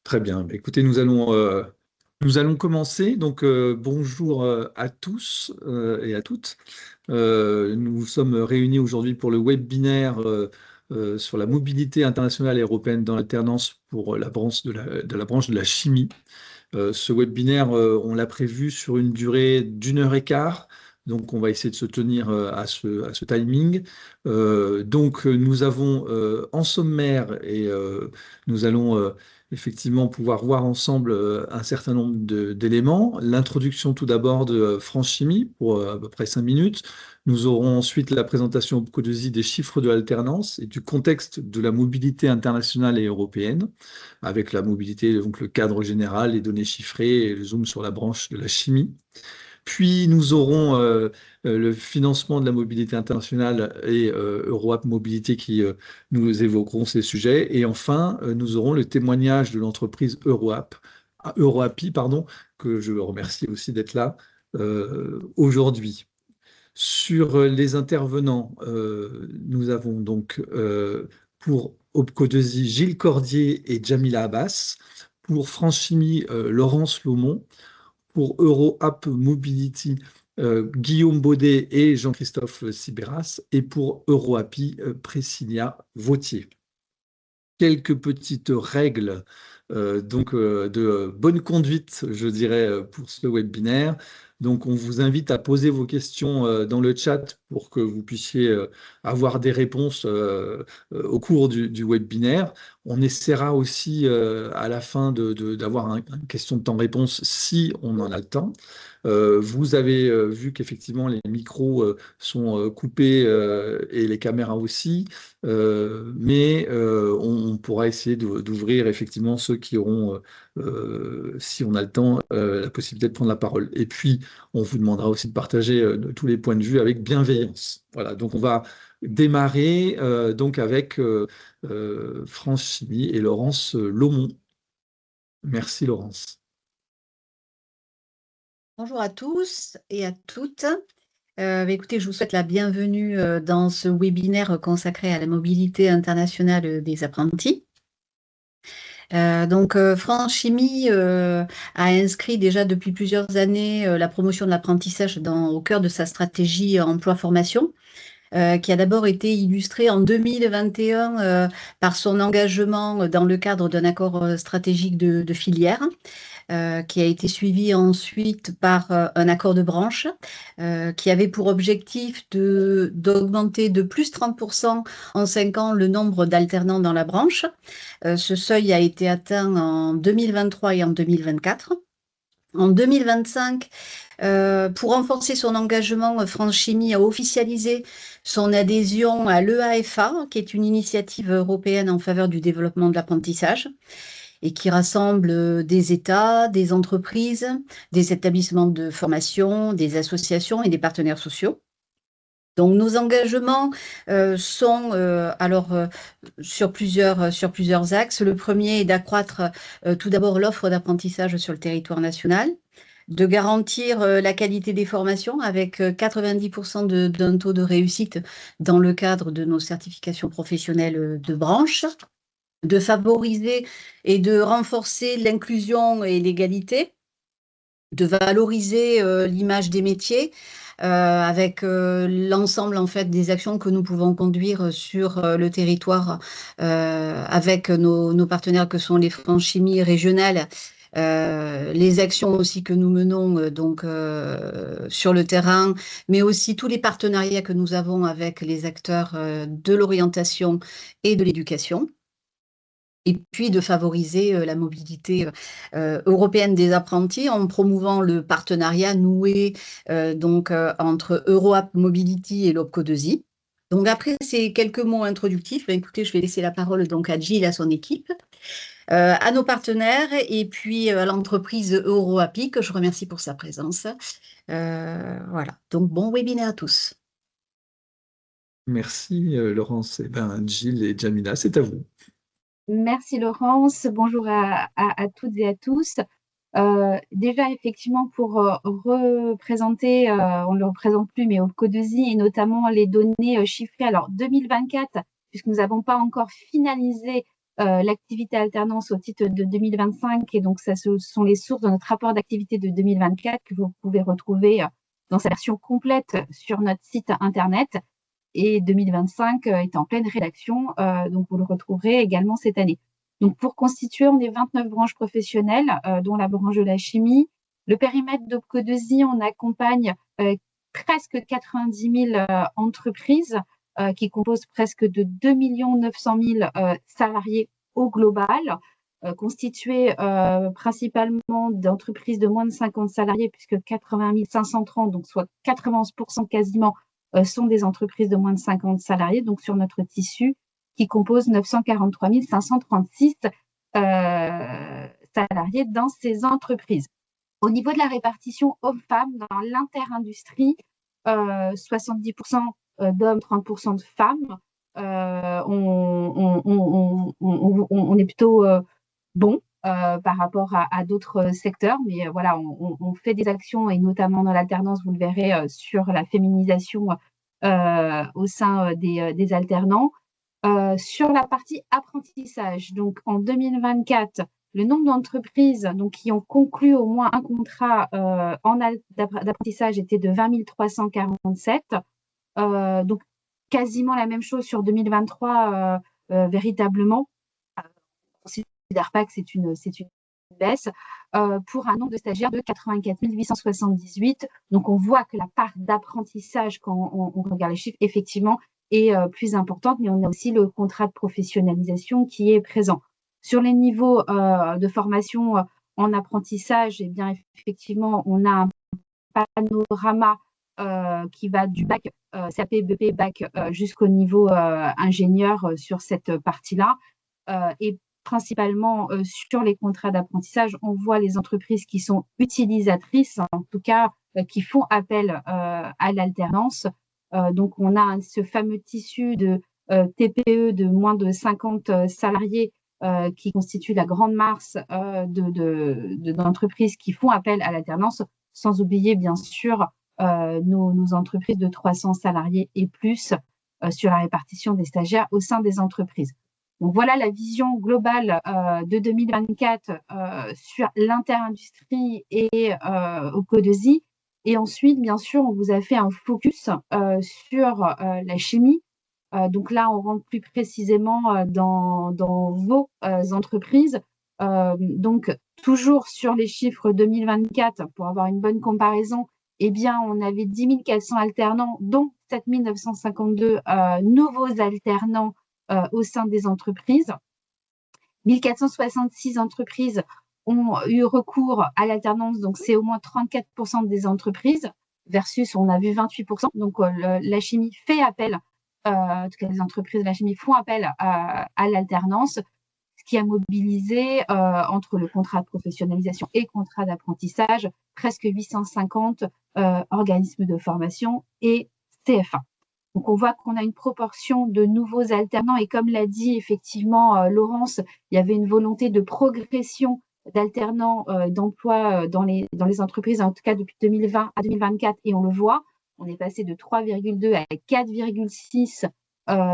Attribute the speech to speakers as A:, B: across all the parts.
A: Très bien. Écoutez, nous allons commencer. Donc, bonjour à tous et à toutes. Nous sommes réunis aujourd'hui pour le webinaire sur la mobilité internationale et européenne dans l'alternance pour la branche de la branche de la chimie. Ce webinaire, on l'a prévu sur une durée d'1 heure et quart. Donc, on va essayer de se tenir à ce timing. Donc, nous avons en sommaire et nous allons effectivement pouvoir voir ensemble un certain nombre d'éléments. L'introduction tout d'abord de France Chimie pour à peu près 5 minutes. Nous aurons ensuite la présentation au Codesi des chiffres de l'alternance et du contexte de la mobilité internationale et européenne avec la mobilité, donc le cadre général, les données chiffrées et le zoom sur la branche de la chimie. Puis nous aurons le financement de la mobilité internationale et EuroApp Mobilité qui nous évoqueront ces sujets. Et enfin, nous aurons le témoignage de l'entreprise EuroAPI, pardon, que je remercie aussi d'être là aujourd'hui. Sur les intervenants, nous avons donc pour OPCO2I Gilles Cordier et Jamila Abbas, pour France Chimie Laurence Lomont, pour EuroApp Mobility Guillaume Baudet et Jean-Christophe Sibéras, et pour EuroAPI Priscilla Vautier. Quelques petites règles de bonne conduite, je dirais, pour ce webinaire. Donc, on vous invite à poser vos questions dans le chat pour que vous puissiez avoir des réponses au cours du webinaire. On essaiera aussi à la fin d'avoir une question de temps-réponse si on en a le temps. Vous avez vu qu'effectivement les micros sont coupés et les caméras aussi, mais on pourra essayer d'ouvrir effectivement ceux qui auront, si on a le temps, la possibilité de prendre la parole. Et puis, on vous demandera aussi de partager tous les points de vue avec bienveillance. Voilà, donc on va démarrer donc avec France Chimie et Laurence Lomont. Merci Laurence.
B: Bonjour à tous et à toutes. Écoutez, je vous souhaite la bienvenue dans ce webinaire consacré à la mobilité internationale des apprentis. France Chimie a inscrit déjà depuis plusieurs années la promotion de l'apprentissage au cœur de sa stratégie emploi-formation, qui a d'abord été illustrée en 2021 par son engagement dans le cadre d'un accord stratégique de filière. Qui a été suivi ensuite par un accord de branche qui avait pour objectif d'augmenter de plus 30% en 5 ans le nombre d'alternants dans la branche. Ce seuil a été atteint en 2023 et en 2024. En 2025, pour renforcer son engagement, France Chimie a officialisé son adhésion à l'EAFA, qui est une initiative européenne en faveur du développement de l'apprentissage et qui rassemble des États, des entreprises, des établissements de formation, des associations et des partenaires sociaux. Donc, nos engagements sont sur plusieurs axes. Le premier est d'accroître tout d'abord l'offre d'apprentissage sur le territoire national, de garantir la qualité des formations avec 90% d'un taux de réussite dans le cadre de nos certifications professionnelles de branche, de favoriser et de renforcer l'inclusion et l'égalité, de valoriser l'image des métiers avec l'ensemble en fait des actions que nous pouvons conduire sur le territoire avec nos partenaires que sont les France Chimie régionales. Les actions aussi que nous menons sur le terrain, mais aussi tous les partenariats que nous avons avec les acteurs de l'orientation et de l'éducation. Et puis de favoriser la mobilité européenne des apprentis en promouvant le partenariat noué entre EuroApp Mobility et l'OPCO2I. Donc après ces quelques mots introductifs, écoutez, je vais laisser la parole donc à Gilles et à son équipe, à nos partenaires et puis à l'entreprise EuroAPI que je remercie pour sa présence. Voilà, donc bon webinaire à tous.
A: Merci Laurence. Eh ben, Gilles et Jamila, c'est à vous.
C: Merci Laurence, bonjour à toutes et à tous. Déjà, effectivement, pour représenter, on ne le représente plus, mais OPCO2I et notamment les données chiffrées. Alors, 2024, puisque nous n'avons pas encore finalisé l'activité alternance au titre de 2025, et donc ça, ce sont les sources de notre rapport d'activité de 2024 que vous pouvez retrouver dans sa version complète sur notre site internet. Et 2025 est en pleine rédaction, donc vous le retrouverez également cette année. Donc pour constituer, on est 29 branches professionnelles, dont la branche de la chimie. Le périmètre d'Opco2i, on accompagne presque 90 000 entreprises qui composent presque de 2 900 000 salariés au global, constitués principalement d'entreprises de moins de 50 salariés, puisque 80 530, donc soit 91% quasiment, sont des entreprises de moins de 50 salariés, donc sur notre tissu, qui compose 943 536 salariés dans ces entreprises. Au niveau de la répartition hommes-femmes, dans l'interindustrie, 70% d'hommes, 30% de femmes. On est plutôt bon par rapport à d'autres secteurs, mais voilà, on fait des actions, et notamment dans l'alternance, vous le verrez, sur la féminisation au sein des alternants. Sur la partie apprentissage, donc en 2024, le nombre d'entreprises qui ont conclu au moins un contrat d'apprentissage était de 20 347. Donc quasiment la même chose sur 2023, véritablement. On ne considère pas que c'est une baisse, pour un nombre de stagiaires de 84 878. Donc on voit que la part d'apprentissage, quand on regarde les chiffres, effectivement, est plus importante, mais on a aussi le contrat de professionnalisation qui est présent. Sur les niveaux de formation en apprentissage, eh bien, effectivement, on a un panorama qui va du bac CAP, BP, bac jusqu'au niveau ingénieur sur cette partie-là. Et principalement sur les contrats d'apprentissage, on voit les entreprises qui sont utilisatrices, en tout cas qui font appel à l'alternance. Donc on a ce fameux tissu de TPE de moins de 50 salariés qui constitue la grande masse d'entreprises qui font appel à l'alternance, sans oublier bien sûr nos entreprises de 300 salariés et plus sur la répartition des stagiaires au sein des entreprises. Donc voilà la vision globale de 2024 sur l'interindustrie et Opco2i. Et ensuite, bien sûr, on vous a fait un focus sur la chimie. Donc là, on rentre plus précisément dans vos entreprises. Donc, toujours sur les chiffres 2024, pour avoir une bonne comparaison, eh bien, on avait 10 400 alternants, dont 7 952 nouveaux alternants au sein des entreprises. 1466 entreprises ont eu recours à l'alternance, donc c'est au moins 34% des entreprises, versus on a vu 28%. Donc la chimie fait appel, en tout cas les entreprises de la chimie font appel à l'alternance, ce qui a mobilisé entre le contrat de professionnalisation et contrat d'apprentissage presque 850 organismes de formation et CFA. Donc, on voit qu'on a une proportion de nouveaux alternants, et comme l'a dit effectivement Laurence, il y avait une volonté de progression d'alternants d'emploi dans les entreprises, en tout cas depuis 2020 à 2024, et on le voit, on est passé de 3,2 à 4,6,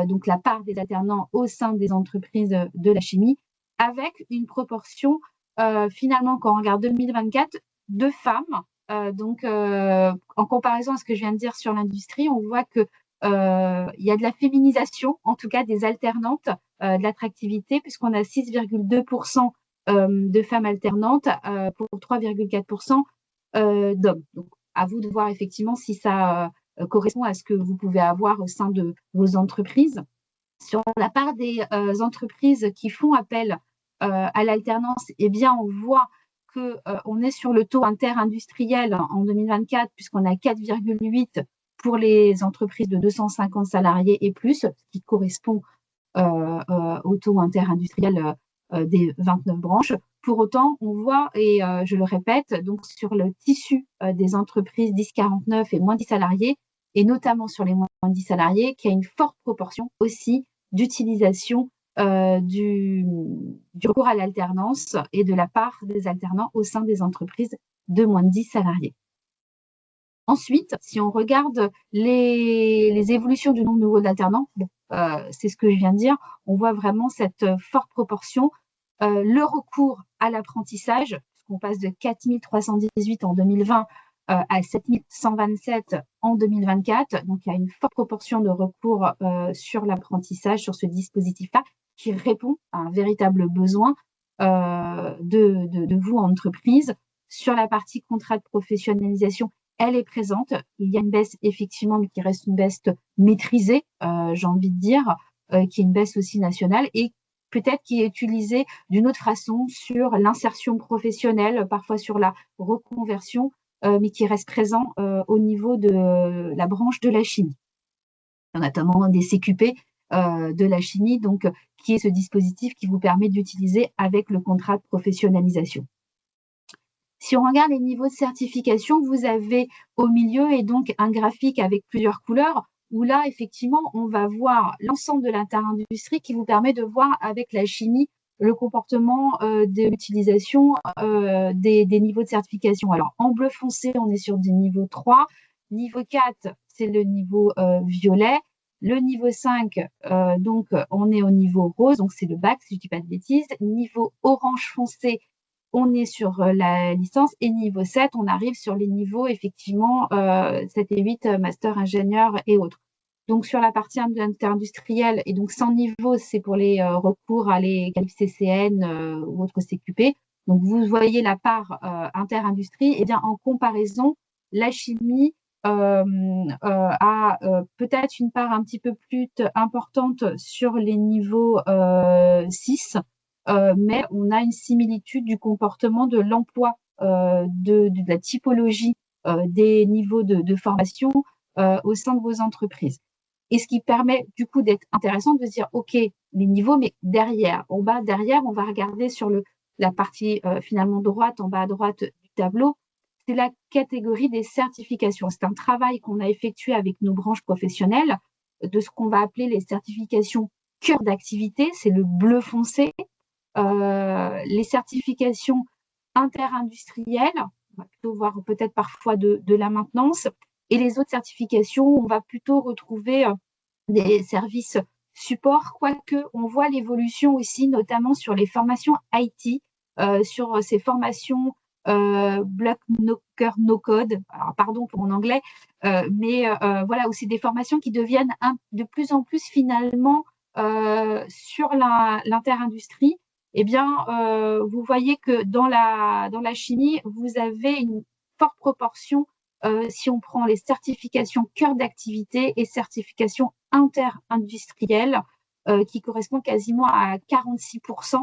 C: donc la part des alternants au sein des entreprises de la chimie, avec une proportion finalement, quand on regarde 2024, de femmes. Donc, en comparaison à ce que je viens de dire sur l'industrie, on voit que il y a de la féminisation, en tout cas des alternantes, de l'attractivité, puisqu'on a 6,2% de femmes alternantes pour 3,4% d'hommes. Donc, à vous de voir effectivement si ça correspond à ce que vous pouvez avoir au sein de vos entreprises. Sur la part des entreprises qui font appel à l'alternance, eh bien, on voit qu'on est sur le taux interindustriel en 2024, puisqu'on a 4,8 pour les entreprises de 250 salariés et plus, ce qui correspond au taux interindustriel des 29 branches. Pour autant, on voit, et je le répète, donc sur le tissu des entreprises 10-49 et moins 10 salariés, et notamment sur les moins 10 salariés, qu'il y a une forte proportion aussi d'utilisation du recours à l'alternance et de la part des alternants au sein des entreprises de moins de 10 salariés. Ensuite, si on regarde les évolutions du nombre de nouveaux alternants, bon, c'est ce que je viens de dire, on voit vraiment cette forte proportion. Le recours à l'apprentissage, puisqu'on passe de 4318 en 2020 à 7127 en 2024. Donc, il y a une forte proportion de recours sur l'apprentissage, sur ce dispositif-là, qui répond à un véritable besoin de vous, entreprise. Sur la partie contrat de professionnalisation, elle est présente. Il y a une baisse, effectivement, mais qui reste une baisse maîtrisée, j'ai envie de dire, qui est une baisse aussi nationale et peut-être qui est utilisée d'une autre façon sur l'insertion professionnelle, parfois sur la reconversion, mais qui reste présent au niveau de la branche de la chimie, notamment des CQP de la chimie, donc qui est ce dispositif qui vous permet d'utiliser avec le contrat de professionnalisation. Si on regarde les niveaux de certification, vous avez au milieu et donc un graphique avec plusieurs couleurs où là, effectivement, on va voir l'ensemble de l'interindustrie qui vous permet de voir avec la chimie le comportement de l'utilisation des niveaux de certification. Alors, en bleu foncé, on est sur du niveau 3. Niveau 4, c'est le niveau violet. Le niveau 5, donc, on est au niveau rose, donc c'est le bac, si je ne dis pas de bêtises. Niveau orange foncé, on est sur la licence. Et niveau 7, on arrive sur les niveaux, effectivement, 7 et 8, master ingénieur et autres. Donc, sur la partie interindustrielle, et donc sans niveau, c'est pour les recours à les qualifs CCN ou autres CQP. Donc, vous voyez la part interindustrie. Et bien, en comparaison, la chimie a peut-être une part un petit peu plus importante sur les niveaux 6, mais on a une similitude du comportement de l'emploi, de la typologie des niveaux de formation au sein de vos entreprises. Et ce qui permet du coup d'être intéressant de se dire, OK, les niveaux, mais derrière, en bas, derrière, on va regarder sur la partie finalement droite, en bas à droite du tableau, c'est la catégorie des certifications. C'est un travail qu'on a effectué avec nos branches professionnelles de ce qu'on va appeler les certifications cœur d'activité, c'est le bleu foncé. Les certifications interindustrielles, on va plutôt voir peut-être parfois de la maintenance, et les autres certifications, on va plutôt retrouver des services support, quoique on voit l'évolution aussi, notamment sur les formations IT, sur ces formations block, no cœur, no code, alors pardon pour mon anglais, mais voilà, aussi des formations qui deviennent de plus en plus finalement sur l'interindustrie. Eh bien, vous voyez que dans la chimie, vous avez une forte proportion, si on prend les certifications cœur d'activité et certifications interindustrielles, qui correspondent quasiment à 46%.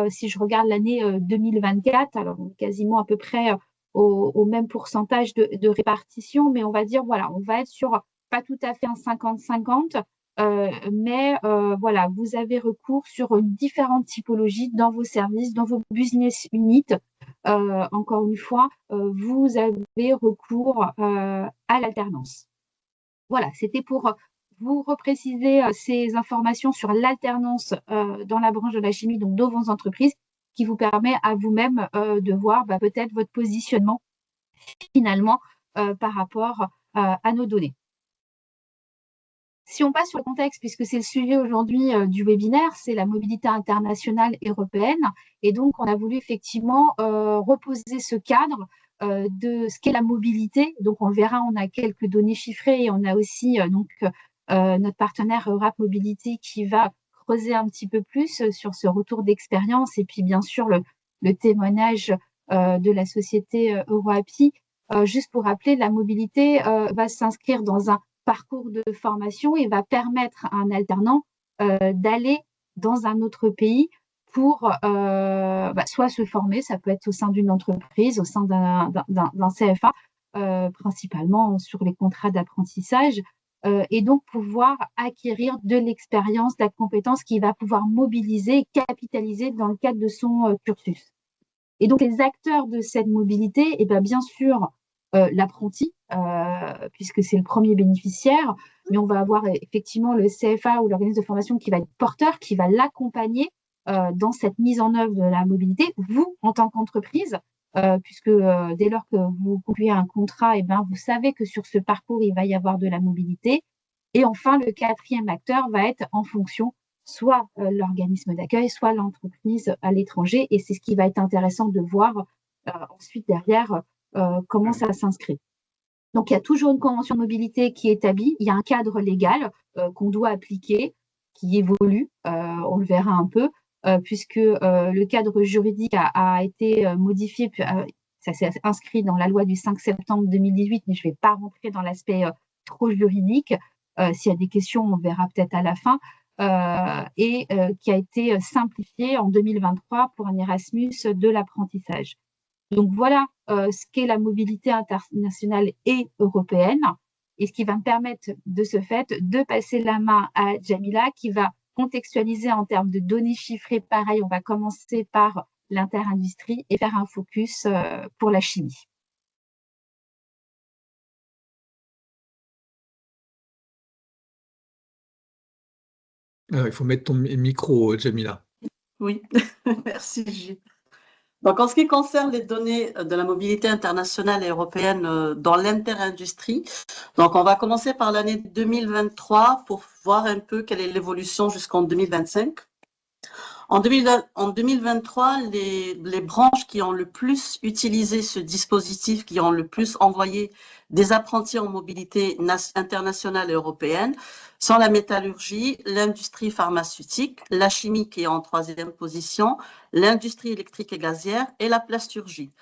C: Si je regarde l'année 2024, alors quasiment à peu près au même pourcentage de répartition, mais on va dire, voilà, on va être sur pas tout à fait un 50-50, mais voilà, vous avez recours sur différentes typologies dans vos services, dans vos business units. Encore une fois, vous avez recours à l'alternance. Voilà, c'était pour vous repréciser ces informations sur l'alternance dans la branche de la chimie, donc dans vos entreprises, qui vous permet à vous-même de voir peut-être votre positionnement finalement par rapport à nos données. Si on passe sur le contexte, puisque c'est le sujet aujourd'hui du webinaire, c'est la mobilité internationale européenne. Et donc, on a voulu effectivement reposer ce cadre de ce qu'est la mobilité. Donc, on le verra, on a quelques données chiffrées et on a aussi notre partenaire Eurap Mobility qui va creuser un petit peu plus sur ce retour d'expérience et puis bien sûr le témoignage de la société EuroAPI. Juste pour rappeler, la mobilité va s'inscrire dans un parcours de formation et va permettre à un alternant d'aller dans un autre pays pour soit se former, ça peut être au sein d'une entreprise, au sein d'un CFA, principalement sur les contrats d'apprentissage, et donc pouvoir acquérir de l'expérience, de la compétence qu'il va pouvoir mobiliser et capitaliser dans le cadre de son cursus. Et donc, les acteurs de cette mobilité, bien sûr, l'apprenti, puisque c'est le premier bénéficiaire, mais on va avoir effectivement le CFA ou l'organisme de formation qui va être porteur, qui va l'accompagner dans cette mise en œuvre de la mobilité. Vous, en tant qu'entreprise, puisque dès lors que vous concluez un contrat, vous savez que sur ce parcours, il va y avoir de la mobilité. Et enfin, le quatrième acteur va être en fonction soit l'organisme d'accueil, soit l'entreprise à l'étranger. Et c'est ce qui va être intéressant de voir ensuite derrière comment ça s'inscrit. Donc, il y a toujours une convention de mobilité qui est établie. Il y a un cadre légal qu'on doit appliquer, qui évolue, on le verra un peu, puisque le cadre juridique a été modifié. Ça s'est inscrit dans la loi du 5 septembre 2018, mais je ne vais pas rentrer dans l'aspect trop juridique. S'il y a des questions, on verra peut-être à la fin. Et qui a été simplifié en 2023 pour un Erasmus de l'apprentissage. Donc voilà ce qu'est la mobilité internationale et européenne, et ce qui va me permettre de ce fait de passer la main à Jamila qui va contextualiser en termes de données chiffrées. Pareil, on va commencer par l'interindustrie et faire un focus pour la chimie.
A: Il faut mettre ton micro, Jamila.
D: Oui, merci Gilles. Donc, en ce qui concerne les données de la mobilité internationale et européenne dans l'interindustrie, donc on va commencer par l'année 2023 pour voir un peu quelle est l'évolution jusqu'en 2025. En 2023, les branches qui ont le plus utilisé ce dispositif, qui ont le plus envoyé des apprentis en mobilité internationale et européenne, sont la métallurgie, l'industrie pharmaceutique, la chimie qui est en troisième position, l'industrie électrique et gazière et la plasturgie.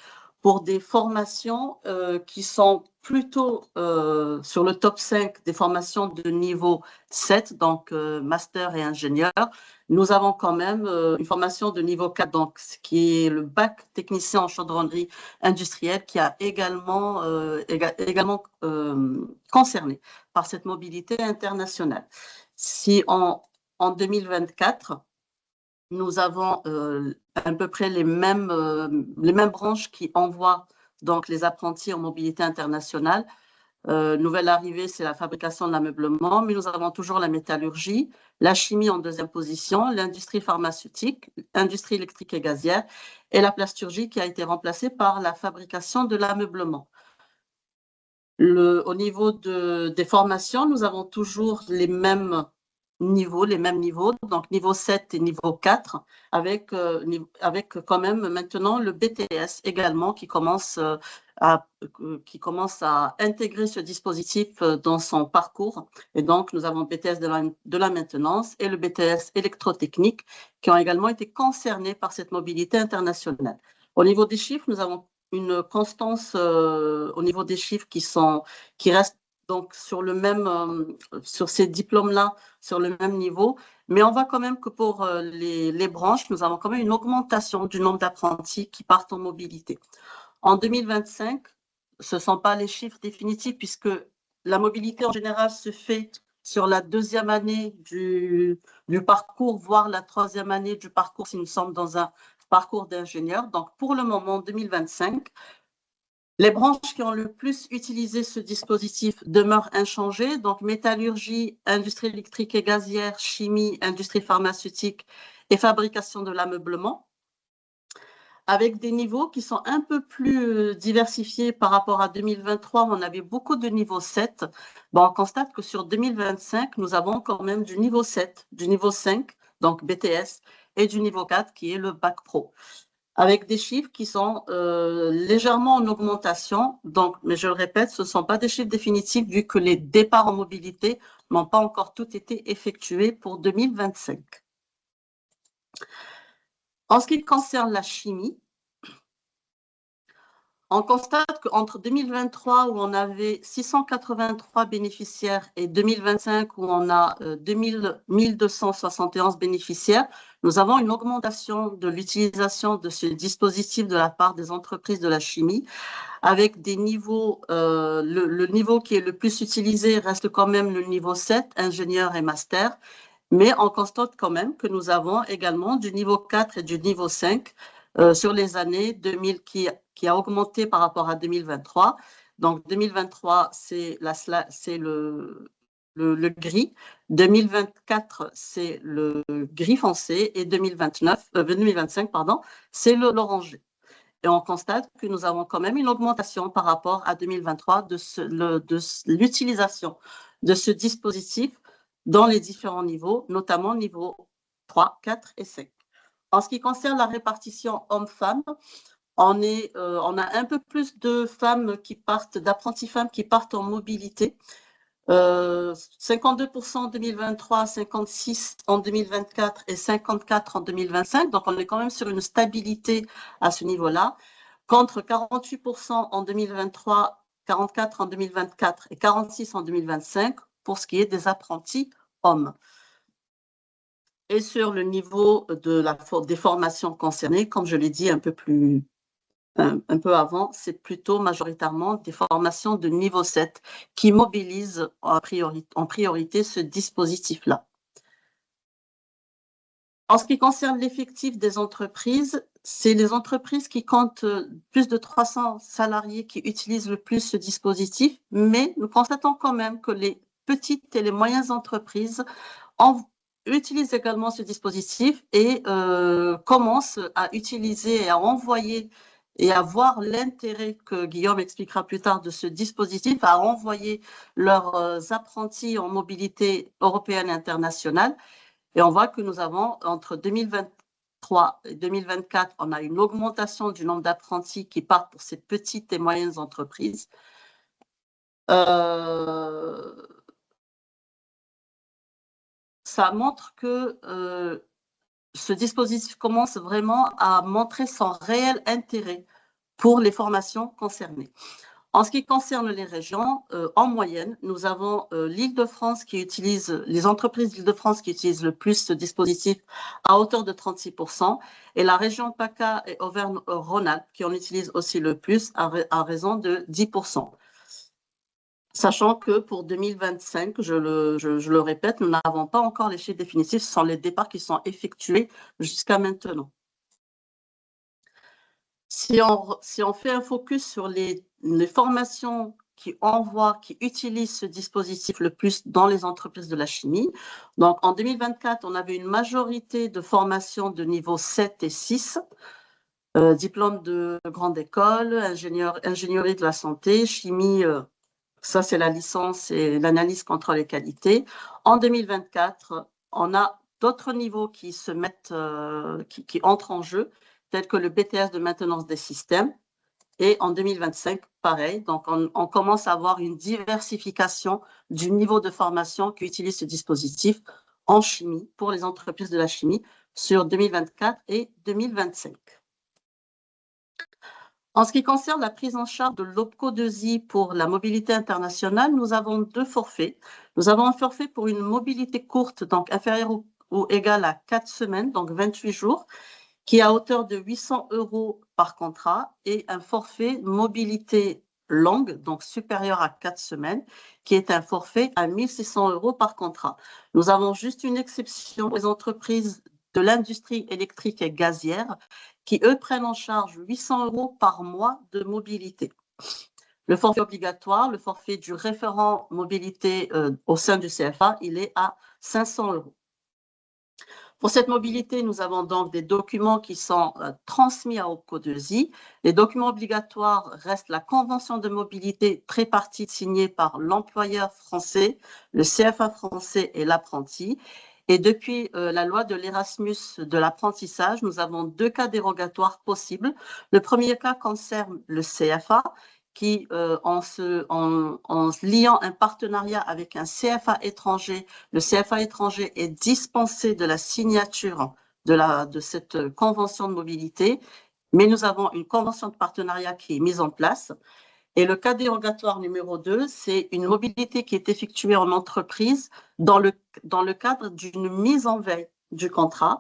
D: Pour des formations qui sont plutôt sur le top 5 des formations de niveau 7, donc master et ingénieur, nous avons quand même une formation de niveau 4, donc, qui est le bac technicien en chaudronnerie industrielle, qui a également concerné par cette mobilité internationale. Si en 2024, nous avons à peu près les mêmes branches qui envoient donc les apprentis en mobilité internationale. Nouvelle arrivée, c'est la fabrication de l'ameublement, mais nous avons toujours la métallurgie, la chimie en deuxième position, l'industrie pharmaceutique, l'industrie électrique et gazière et la plasturgie qui a été remplacée par la fabrication de l'ameublement. Au niveau des formations, nous avons toujours les mêmes niveaux, donc niveau 7 et niveau 4, avec quand même maintenant le BTS également qui commence à intégrer ce dispositif dans son parcours. Et donc, nous avons le BTS de la maintenance et le BTS électrotechnique qui ont également été concernés par cette mobilité internationale. Au niveau des chiffres, nous avons une constance au niveau des chiffres qui restent donc sur ces diplômes-là, sur le même niveau. Mais on voit quand même que pour les branches, nous avons quand même une augmentation du nombre d'apprentis qui partent en mobilité. En 2025, ce ne sont pas les chiffres définitifs puisque la mobilité en général se fait sur la deuxième année du parcours, voire la troisième année du parcours si nous sommes dans un parcours d'ingénieur. Donc, pour le moment, 2025, les branches qui ont le plus utilisé ce dispositif demeurent inchangées. Donc, métallurgie, industrie électrique et gazière, chimie, industrie pharmaceutique et fabrication de l'ameublement, avec des niveaux qui sont un peu plus diversifiés par rapport à 2023, où on avait beaucoup de niveau 7. Bon, on constate que sur 2025, nous avons quand même du niveau 7, du niveau 5, donc BTS, et du niveau 4, qui est le Bac Pro, avec des chiffres qui sont légèrement en augmentation. Donc, mais je le répète, ce ne sont pas des chiffres définitifs vu que les départs en mobilité n'ont pas encore tout été effectués pour 2025. En ce qui concerne la chimie, on constate qu'entre 2023, où on avait 683 bénéficiaires, et 2025, où on a 1271 bénéficiaires, nous avons une augmentation de l'utilisation de ce dispositif de la part des entreprises de la chimie, avec des niveaux, le niveau qui est le plus utilisé reste quand même le niveau 7, ingénieur et master, mais on constate quand même que nous avons également du niveau 4 et du niveau 5 sur les années 2000 qui a augmenté par rapport à 2023. Donc 2023, c'est le gris, 2024, c'est le gris foncé et 2025, c'est l'orangé. Et on constate que nous avons quand même une augmentation par rapport à 2023 de l'utilisation de ce dispositif dans les différents niveaux, notamment niveau 3, 4 et 5. En ce qui concerne la répartition hommes-femmes, on a un peu plus de femmes d'apprentis femmes qui partent en mobilité. 52% en 2023, 56% en 2024 et 54% en 2025. Donc, on est quand même sur une stabilité à ce niveau-là, contre 48% en 2023, 44% en 2024 et 46% en 2025 pour ce qui est des apprentis hommes. Et sur le niveau des formations concernées, comme je l'ai dit un peu avant, c'est plutôt majoritairement des formations de niveau 7 qui mobilisent en priorité ce dispositif-là. En ce qui concerne l'effectif des entreprises, c'est les entreprises qui comptent plus de 300 salariés qui utilisent le plus ce dispositif, mais nous constatons quand même que les petites et les moyennes entreprises utilisent également ce dispositif et commencent à utiliser et à envoyer et à voir l'intérêt que Guillaume expliquera plus tard de ce dispositif, à envoyer leurs apprentis en mobilité européenne et internationale. Et on voit que nous avons, entre 2023 et 2024, on a une augmentation du nombre d'apprentis qui partent pour ces petites et moyennes entreprises. Ça montre que ce dispositif commence vraiment à montrer son réel intérêt pour les formations concernées. En ce qui concerne les régions, en moyenne, nous avons l'Île-de-France les entreprises d'Île-de-France qui utilisent le plus ce dispositif à hauteur de 36% et la région PACA et Auvergne-Rhône-Alpes qui en utilisent aussi le plus à raison de 10%. Sachant que pour 2025, je le répète, nous n'avons pas encore les chiffres définitifs, ce sont les départs qui sont effectués jusqu'à maintenant. Si on fait un focus sur les formations qui utilisent ce dispositif le plus dans les entreprises de la chimie, donc en 2024, on avait une majorité de formations de niveau 7 et 6, diplôme de grande école, ingénierie de la santé, chimie, ça c'est la licence et l'analyse, contrôle et qualité. En 2024, on a d'autres niveaux qui entrent en jeu, tels que le BTS de maintenance des systèmes. Et en 2025, pareil, donc on commence à avoir une diversification du niveau de formation qui utilise ce dispositif en chimie pour les entreprises de la chimie sur 2024 et 2025. En ce qui concerne la prise en charge de l'OPCO2I pour la mobilité internationale, nous avons deux forfaits. Nous avons un forfait pour une mobilité courte, donc inférieure ou égale à 4 semaines, donc 28 jours, qui est à hauteur de 800 € par contrat, et un forfait mobilité longue, donc supérieur à 4 semaines, qui est un forfait à 1 600 € par contrat. Nous avons juste une exception pour les entreprises de l'industrie électrique et gazière, qui, eux, prennent en charge 800 € par mois de mobilité. Le forfait obligatoire, le forfait du référent mobilité au sein du CFA, il est à 500 €. Pour cette mobilité, nous avons donc des documents qui sont transmis à OPCO2I. Les documents obligatoires restent la convention de mobilité tripartite signée par l'employeur français, le CFA français et l'apprenti. Et depuis la loi de l'Erasmus de l'apprentissage, nous avons 2 cas dérogatoires possibles. Le premier cas concerne le CFA, qui, en liant un partenariat avec un CFA étranger, le CFA étranger est dispensé de la signature de cette convention de mobilité, mais nous avons une convention de partenariat qui est mise en place. Et le cas dérogatoire numéro 2, c'est une mobilité qui est effectuée en entreprise dans le cadre d'une mise en veille du contrat.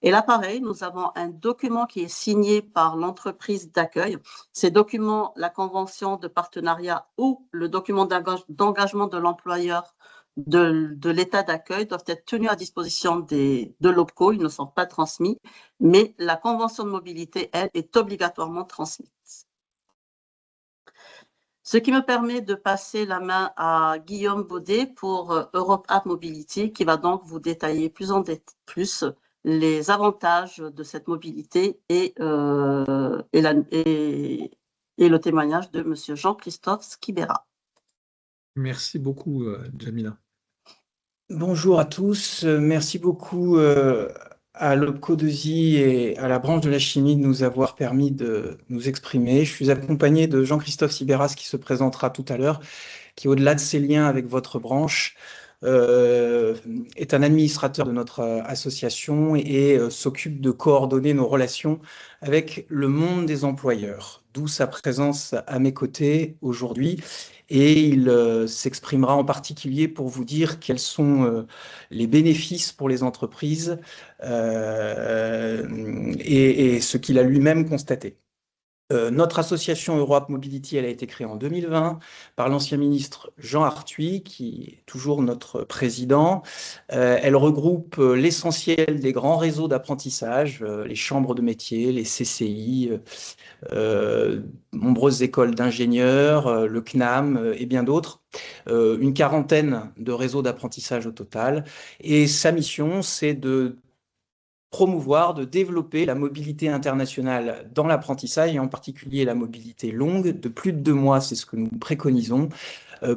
D: Et là, pareil, nous avons un document qui est signé par l'entreprise d'accueil. Ces documents, la convention de partenariat ou le document d'engagement de l'employeur de l'état d'accueil doivent être tenus à disposition de l'OPCO. Ils ne sont pas transmis, mais la convention de mobilité, elle, est obligatoirement transmise. Ce qui me permet de passer la main à Guillaume Baudet pour Europe App Mobility, qui va donc vous détailler plus les avantages de cette mobilité et le témoignage de M. Jean-Christophe Skibera.
A: Merci beaucoup, Jamila.
E: Bonjour à tous, merci beaucoup à l'OPCO2I et à la branche de la chimie de nous avoir permis de nous exprimer. Je suis accompagné de Jean-Christophe Sibéras qui se présentera tout à l'heure, qui, au-delà de ses liens avec votre branche, est un administrateur de notre association et s'occupe de coordonner nos relations avec le monde des employeurs, d'où sa présence à mes côtés aujourd'hui. Et il s'exprimera en particulier pour vous dire quels sont les bénéfices pour les entreprises et ce qu'il a lui-même constaté. Notre association Europe Mobility, elle a été créée en 2020 par l'ancien ministre Jean Arthuis, qui est toujours notre président. Elle regroupe l'essentiel des grands réseaux d'apprentissage, les chambres de métiers, les CCI, nombreuses écoles d'ingénieurs, le CNAM et bien d'autres. Une quarantaine de réseaux d'apprentissage au total. Et sa mission, c'est de promouvoir, de développer la mobilité internationale dans l'apprentissage et en particulier la mobilité longue de plus de 2 mois, c'est ce que nous préconisons,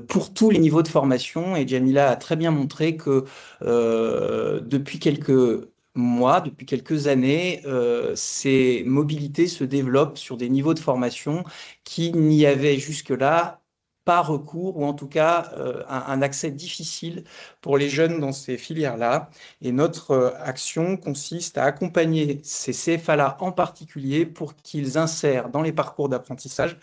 E: pour tous les niveaux de formation. Et Jamila a très bien montré que depuis quelques mois, depuis quelques années, ces mobilités se développent sur des niveaux de formation qui n'y avaient jusque-là pas recours, ou en tout cas un accès difficile pour les jeunes dans ces filières-là. Et notre action consiste à accompagner ces CFA-là en particulier pour qu'ils insèrent dans les parcours d'apprentissage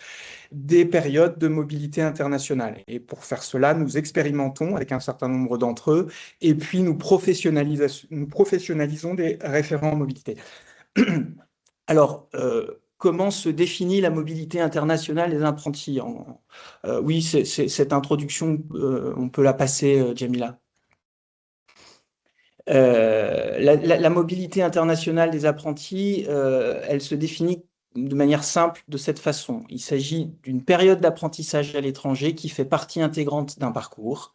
E: des périodes de mobilité internationale. Et pour faire cela, nous expérimentons avec un certain nombre d'entre eux et puis nous professionnalisons des référents en mobilité. Alors, comment se définit la mobilité internationale des apprentis? Oui, cette introduction, on peut la passer, Jamila. La mobilité internationale des apprentis, elle se définit de manière simple de cette façon. Il s'agit d'une période d'apprentissage à l'étranger qui fait partie intégrante d'un parcours.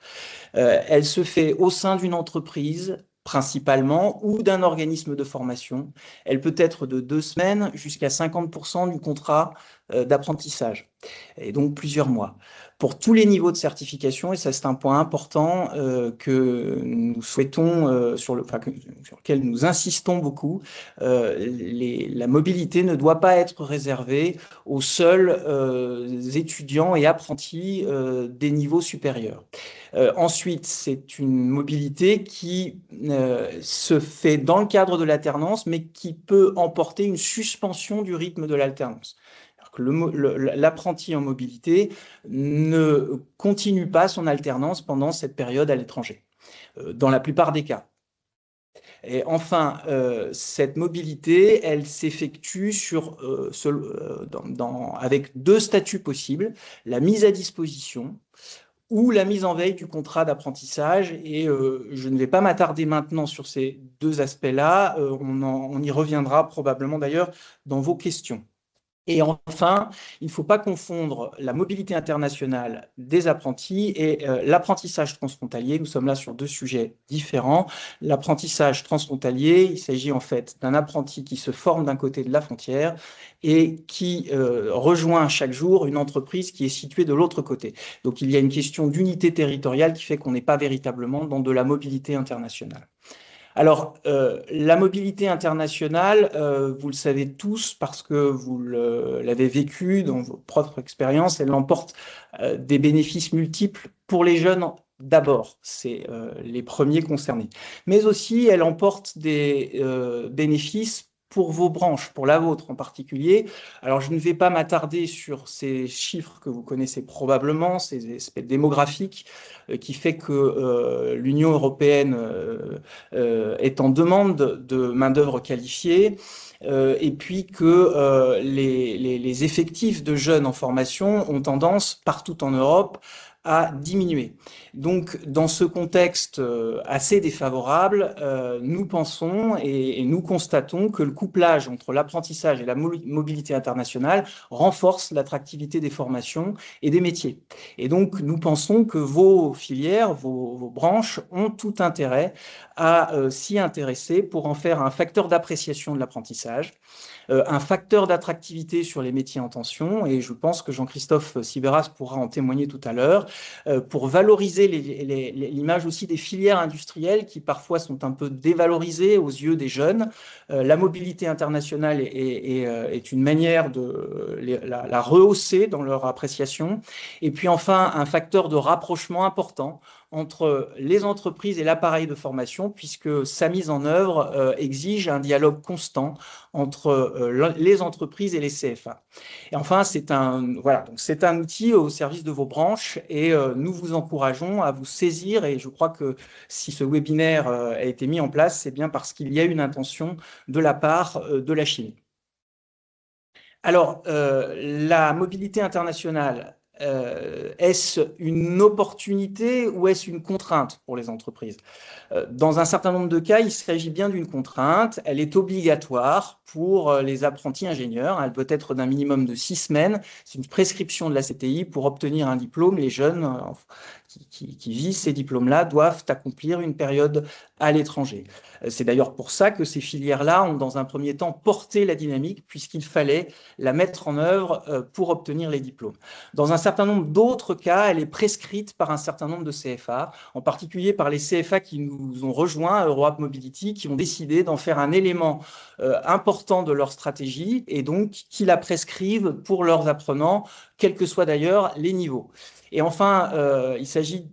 E: Elle se fait au sein d'une entreprise principalement ou d'un organisme de formation. Elle peut être de 2 semaines jusqu'à 50% du contrat d'apprentissage, et donc plusieurs mois. Pour tous les niveaux de certification, et ça c'est un point important que nous souhaitons, sur lequel nous insistons beaucoup, la mobilité ne doit pas être réservée aux seuls étudiants et apprentis des niveaux supérieurs. Ensuite, c'est une mobilité qui se fait dans le cadre de l'alternance, mais qui peut emporter une suspension du rythme de l'alternance. L'apprenti en mobilité ne continue pas son alternance pendant cette période à l'étranger, dans la plupart des cas. Et enfin, cette mobilité, elle s'effectue avec 2 statuts possibles, la mise à disposition ou la mise en veille du contrat d'apprentissage. Et je ne vais pas m'attarder maintenant sur ces 2 aspects-là, on y reviendra probablement d'ailleurs dans vos questions. Et enfin, il ne faut pas confondre la mobilité internationale des apprentis et l'apprentissage transfrontalier. Nous sommes là sur 2 sujets différents. L'apprentissage transfrontalier, il s'agit en fait d'un apprenti qui se forme d'un côté de la frontière et qui rejoint chaque jour une entreprise qui est située de l'autre côté. Donc il y a une question d'unité territoriale qui fait qu'on n'est pas véritablement dans de la mobilité internationale. Alors, la mobilité internationale, vous le savez tous parce que vous l'avez vécu dans vos propres expériences, elle emporte des bénéfices multiples pour les jeunes d'abord, c'est les premiers concernés. Mais aussi, elle emporte des bénéfices pour vos branches, pour la vôtre en particulier. Alors, je ne vais pas m'attarder sur ces chiffres que vous connaissez probablement, ces aspects démographiques qui fait que l'Union européenne est en demande de main-d'œuvre qualifiée, et puis que les effectifs de jeunes en formation ont tendance, partout en Europe, à diminuer. Donc, dans ce contexte assez défavorable, nous pensons et nous constatons que le couplage entre l'apprentissage et la mobilité internationale renforce l'attractivité des formations et des métiers. Et donc, nous pensons que vos filières, vos branches ont tout intérêt à s'y intéresser pour en faire un facteur d'appréciation de l'apprentissage. un facteur d'attractivité sur les métiers en tension, et je pense que Jean-Christophe Sibéras pourra en témoigner tout à l'heure, pour valoriser l'image aussi des filières industrielles qui parfois sont un peu dévalorisées aux yeux des jeunes. La mobilité internationale est une manière de la rehausser dans leur appréciation. Et puis enfin, un facteur de rapprochement important entre les entreprises et l'appareil de formation, puisque sa mise en œuvre exige un dialogue constant entre les entreprises et les CFA. Et enfin, c'est un outil au service de vos branches, et nous vous encourageons à vous saisir. Et je crois que si ce webinaire a été mis en place, c'est bien parce qu'il y a une intention de la part de la chimie. Alors, la mobilité internationale, est-ce une opportunité ou est-ce une contrainte pour les entreprises? Dans un certain nombre de cas, il s'agit bien d'une contrainte. Elle est obligatoire pour les apprentis ingénieurs. Elle doit être d'un minimum de 6 semaines. C'est une prescription de la CTI pour obtenir un diplôme. Les jeunes qui visent ces diplômes-là doivent accomplir une période à l'étranger. C'est d'ailleurs pour ça que ces filières-là ont, dans un premier temps, porté la dynamique, puisqu'il fallait la mettre en œuvre pour obtenir les diplômes. Dans un certain nombre d'autres cas, elle est prescrite par un certain nombre de CFA, en particulier par les CFA qui nous ont rejoints à Europe Mobility, qui ont décidé d'en faire un élément important de leur stratégie, et donc qui la prescrivent pour leurs apprenants, quels que soient d'ailleurs les niveaux. Et enfin, il s'agit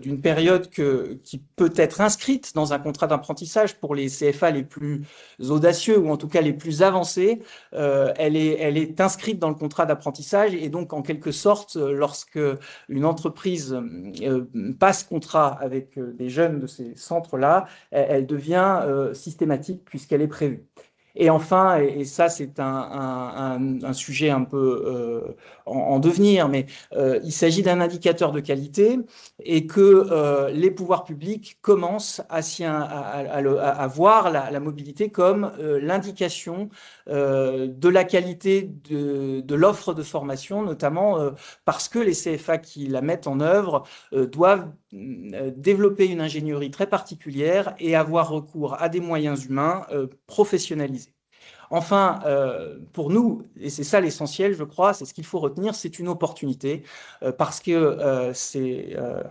E: d'une période qui peut être inscrite dans un contrat d'apprentissage pour les CFA les plus audacieux, ou en tout cas les plus avancés. Elle est inscrite dans le contrat d'apprentissage, et donc en quelque sorte, lorsque une entreprise passe contrat avec des jeunes de ces centres-là, elle devient systématique puisqu'elle est prévue. Et enfin, et ça c'est un sujet un peu en devenir, mais il s'agit d'un indicateur de qualité, et que les pouvoirs publics commencent à voir la mobilité comme l'indication de la qualité de l'offre de formation, notamment parce que les CFA qui la mettent en œuvre doivent développer une ingénierie très particulière et avoir recours à des moyens humains professionnalisés. Enfin, pour nous, et c'est ça l'essentiel, je crois, c'est ce qu'il faut retenir, c'est une opportunité parce que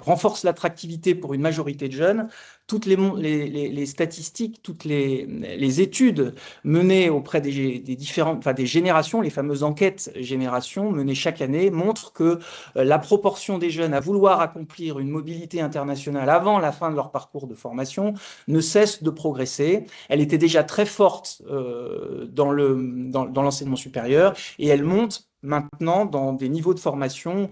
E: renforce l'attractivité pour une majorité de jeunes. Toutes les statistiques, toutes les études menées auprès des générations, les fameuses enquêtes générations menées chaque année, montrent que la proportion des jeunes à vouloir accomplir une mobilité internationale avant la fin de leur parcours de formation ne cesse de progresser. Elle était déjà très forte dans l'enseignement supérieur, et elle monte maintenant dans des niveaux de formation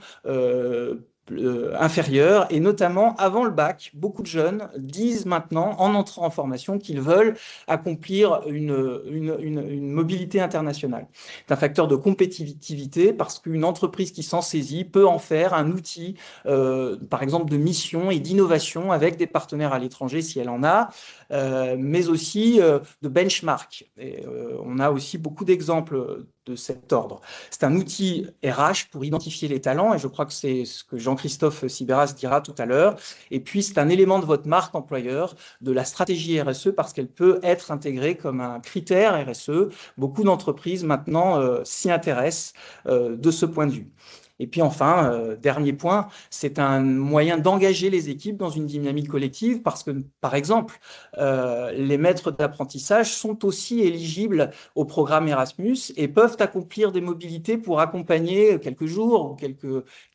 E: inférieurs, et notamment avant le bac. Beaucoup de jeunes disent maintenant, en entrant en formation, qu'ils veulent accomplir une mobilité internationale. C'est un facteur de compétitivité parce qu'une entreprise qui s'en saisit peut en faire un outil, par exemple, de mission et d'innovation avec des partenaires à l'étranger si elle en a, mais aussi de benchmark. Et on a aussi beaucoup d'exemples de cet ordre. C'est un outil RH pour identifier les talents, et je crois que c'est ce que Jean-Christophe Sibéras dira tout à l'heure. Et puis, c'est un élément de votre marque employeur, de la stratégie RSE, parce qu'elle peut être intégrée comme un critère RSE. Beaucoup d'entreprises maintenant s'y intéressent de ce point de vue. Et puis enfin, dernier point, c'est un moyen d'engager les équipes dans une dynamique collective, parce que, par exemple, les maîtres d'apprentissage sont aussi éligibles au programme Erasmus et peuvent accomplir des mobilités pour accompagner quelques jours ou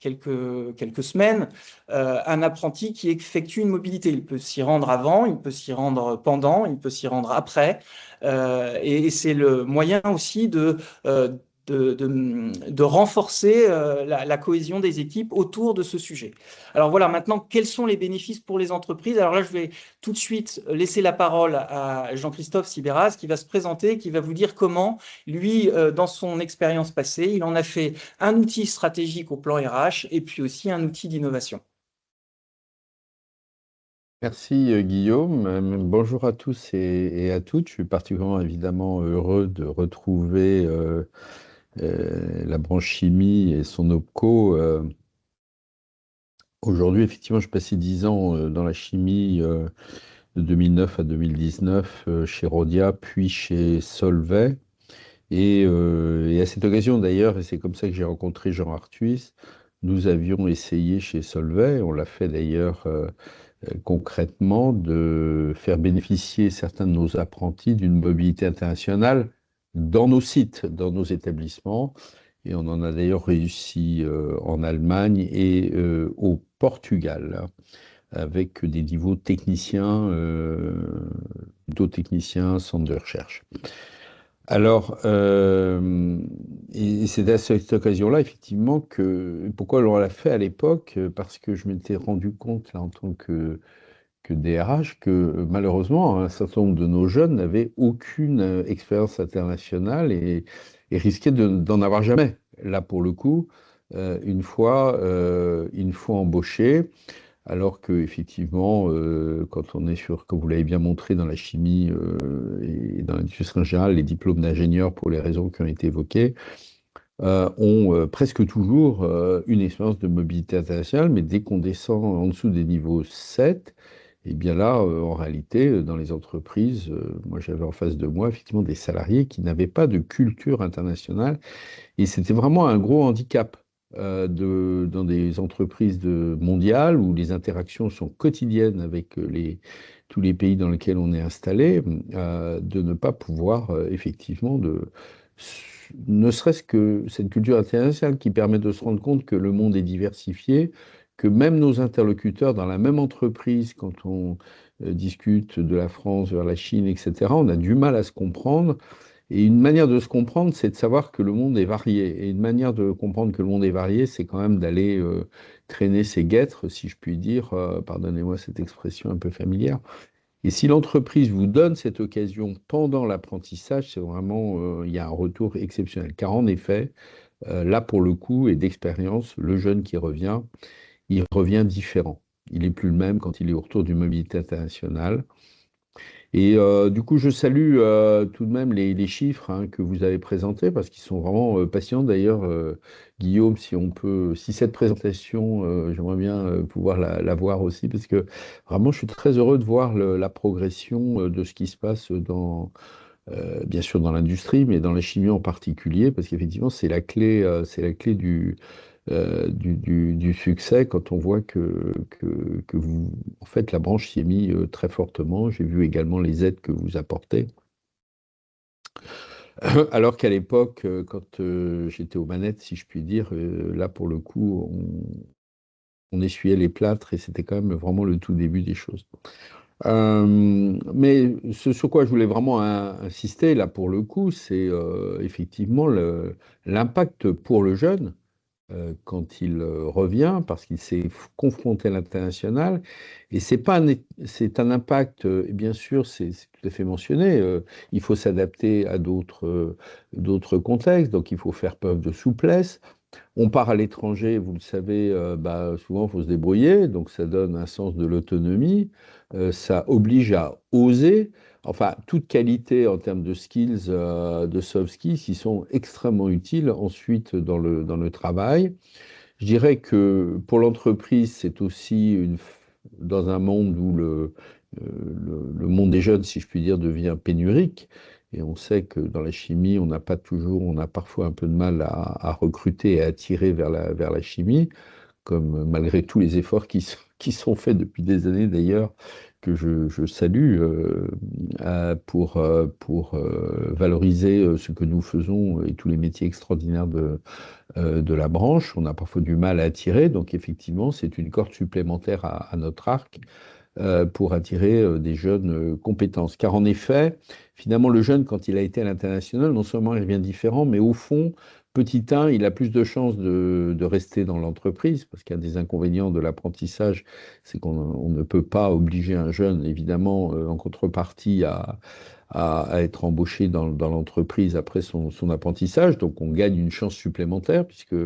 E: quelques semaines un apprenti qui effectue une mobilité. Il peut s'y rendre avant, il peut s'y rendre pendant, il peut s'y rendre après. Et c'est le moyen aussi de renforcer la cohésion des équipes autour de ce sujet. Alors voilà, maintenant, quels sont les bénéfices pour les entreprises? Alors là, je vais tout de suite laisser la parole à Jean-Christophe Sibéras, qui va se présenter, qui va vous dire comment, lui, dans son expérience passée, il en a fait un outil stratégique au plan RH et puis aussi un outil d'innovation.
F: Merci Guillaume. Bonjour à tous et à toutes. Je suis particulièrement évidemment heureux de retrouver la branche chimie et son OPCO. Aujourd'hui, effectivement, je passais 10 ans dans la chimie de 2009 à 2019 chez Rhodia, puis chez Solvay. Et à cette occasion d'ailleurs, et c'est comme ça que j'ai rencontré Jean Arthuis, nous avions essayé chez Solvay, on l'a fait d'ailleurs concrètement, de faire bénéficier certains de nos apprentis d'une mobilité internationale dans nos sites, dans nos établissements. Et on en a d'ailleurs réussi en Allemagne et au Portugal, hein, avec des niveaux techniciens, plutôt techniciens, centre de recherche. Alors, et c'est à cette occasion-là, effectivement, pourquoi on l'a fait à l'époque, parce que je m'étais rendu compte, là, en tant que DRH, que malheureusement, un certain nombre de nos jeunes n'avaient aucune expérience internationale et risquaient d'en avoir jamais. Là, pour le coup, une fois embauchés, alors que effectivement, quand on est sur, comme vous l'avez bien montré dans la chimie et dans l'industrie en général, les diplômes d'ingénieurs, pour les raisons qui ont été évoquées, ont presque toujours une expérience de mobilité internationale, mais dès qu'on descend en dessous des niveaux 7, et bien là, en réalité, dans les entreprises, moi j'avais en face de moi effectivement des salariés qui n'avaient pas de culture internationale, et c'était vraiment un gros handicap dans des entreprises mondiales où les interactions sont quotidiennes avec tous les pays dans lesquels on est installé, de ne pas pouvoir effectivement ne serait-ce que cette culture internationale qui permet de se rendre compte que le monde est diversifié, que même nos interlocuteurs dans la même entreprise, quand on discute de la France vers la Chine, etc., on a du mal à se comprendre. Et une manière de se comprendre, c'est de savoir que le monde est varié. Et une manière de comprendre que le monde est varié, c'est quand même d'aller traîner ses guêtres, si je puis dire, pardonnez-moi cette expression un peu familière. Et si l'entreprise vous donne cette occasion pendant l'apprentissage, c'est vraiment, il y a un retour exceptionnel. Car en effet, là pour le coup, et d'expérience, le jeune qui revient, il revient différent. Il n'est plus le même quand il est au retour d'une mobilité internationale. Et du coup, je salue tout de même les chiffres hein, que vous avez présentés parce qu'ils sont vraiment passionnants. D'ailleurs, Guillaume, si cette présentation, j'aimerais bien pouvoir la voir aussi parce que vraiment, je suis très heureux de voir la progression de ce qui se passe bien sûr dans l'industrie, mais dans la chimie en particulier, parce qu'effectivement, c'est la clé du succès quand on voit que vous, en fait, la branche s'y est mise très fortement. J'ai vu également les aides que vous apportez. Alors qu'à l'époque, quand j'étais aux manettes, si je puis dire, là, pour le coup, on essuyait les plâtres et c'était quand même vraiment le tout début des choses. Mais ce sur quoi je voulais vraiment insister, là, pour le coup, c'est effectivement l'impact pour le jeune quand il revient, parce qu'il s'est confronté à l'international. Et c'est un impact, bien sûr, c'est tout à fait mentionné, il faut s'adapter à d'autres contextes, donc il faut faire preuve de souplesse. On part à l'étranger, vous le savez, souvent il faut se débrouiller, donc ça donne un sens de l'autonomie, ça oblige à oser, enfin toute qualité en termes de skills, de soft skills, qui sont extrêmement utiles ensuite dans le travail. Je dirais que pour l'entreprise, c'est aussi dans un monde où le monde des jeunes, si je puis dire, devient pénurique. Et on sait que dans la chimie, on a parfois un peu de mal à recruter et à attirer vers la chimie, comme malgré tous les efforts qui sont faits depuis des années d'ailleurs, que je salue pour valoriser ce que nous faisons et tous les métiers extraordinaires de la branche. On a parfois du mal à attirer, donc effectivement, c'est une corde supplémentaire à notre arc pour attirer des jeunes compétences. Car en effet, finalement, le jeune, quand il a été à l'international, non seulement il revient différent, mais au fond, petit 1, il a plus de chances de rester dans l'entreprise, parce qu'il y a des inconvénients de l'apprentissage, c'est qu'on ne peut pas obliger un jeune, évidemment, en contrepartie, à être embauché dans l'entreprise après son apprentissage. Donc on gagne une chance supplémentaire, puisque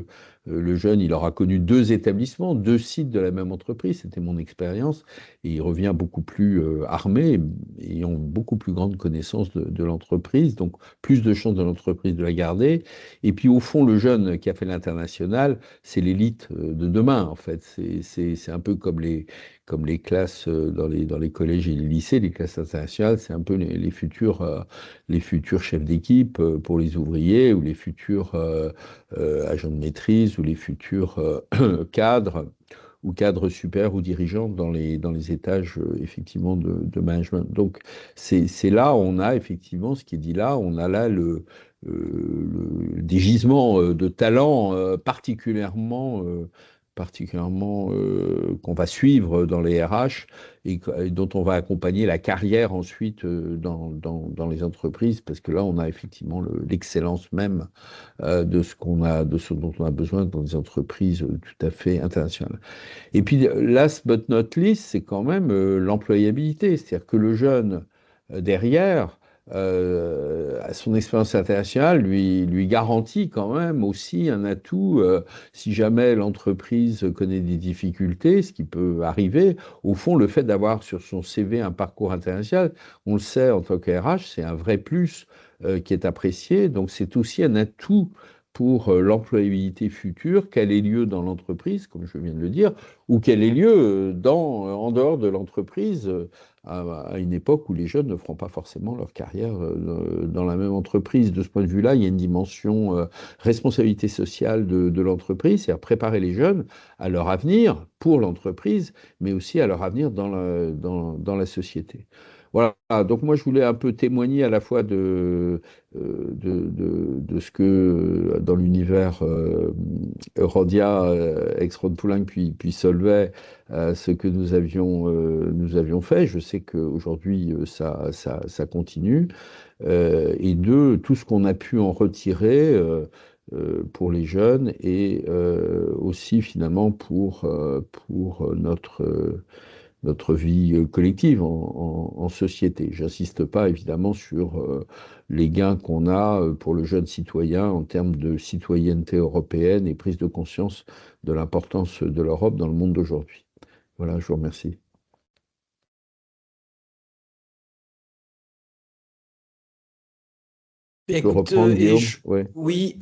F: le jeune, il aura connu 2 établissements, 2 sites de la même entreprise, c'était mon expérience, et il revient beaucoup plus armé, ayant beaucoup plus grande connaissance chances de l'entreprise, donc plus de chances de l'entreprise de la garder. Et puis au fond, le jeune qui a fait l'international, c'est l'élite de demain, en fait. C'est un peu comme les classes dans les collèges et les lycées, les classes internationales, c'est un peu les futurs chefs d'équipe pour les ouvriers, ou les futurs agents de maîtrise, ou les futurs cadres, ou cadres supérieurs ou dirigeants dans les étages effectivement de management. Donc c'est là, on a effectivement ce qui est dit là, on a là des gisements de talents particulièrement qu'on va suivre dans les RH et dont on va accompagner la carrière ensuite dans les entreprises, parce que là, on a effectivement l'excellence même de ce dont on a besoin dans des entreprises tout à fait internationales. Et puis, last but not least, c'est quand même l'employabilité, c'est-à-dire que le jeune derrière, son expérience internationale lui garantit quand même aussi un atout si jamais l'entreprise connaît des difficultés, ce qui peut arriver. Au fond, le fait d'avoir sur son CV un parcours international, on le sait en tant que RH, c'est un vrai plus qui est apprécié. Donc c'est aussi un atout pour l'employabilité future, qu'elle ait lieu dans l'entreprise, comme je viens de le dire, ou qu'elle ait lieu en dehors de l'entreprise, à une époque où les jeunes ne feront pas forcément leur carrière dans la même entreprise. De ce point de vue-là, il y a une dimension responsabilité sociale de l'entreprise, c'est-à-dire préparer les jeunes à leur avenir pour l'entreprise, mais aussi à leur avenir dans la société. Voilà, donc moi je voulais un peu témoigner à la fois de ce que dans l'univers Eurodia, ex-Rhône Poulenc, puis Solvay, ce que nous avions fait. Je sais qu'aujourd'hui ça continue. Et tout ce qu'on a pu en retirer pour les jeunes et aussi finalement pour notre vie collective en société. J'insiste pas évidemment sur les gains qu'on a pour le jeune citoyen en termes de citoyenneté européenne et prise de conscience de l'importance de l'Europe dans le monde d'aujourd'hui. Voilà, je vous remercie. Je peux
E: Écoute,
F: reprendre, Guillaume? Ouais.
E: oui,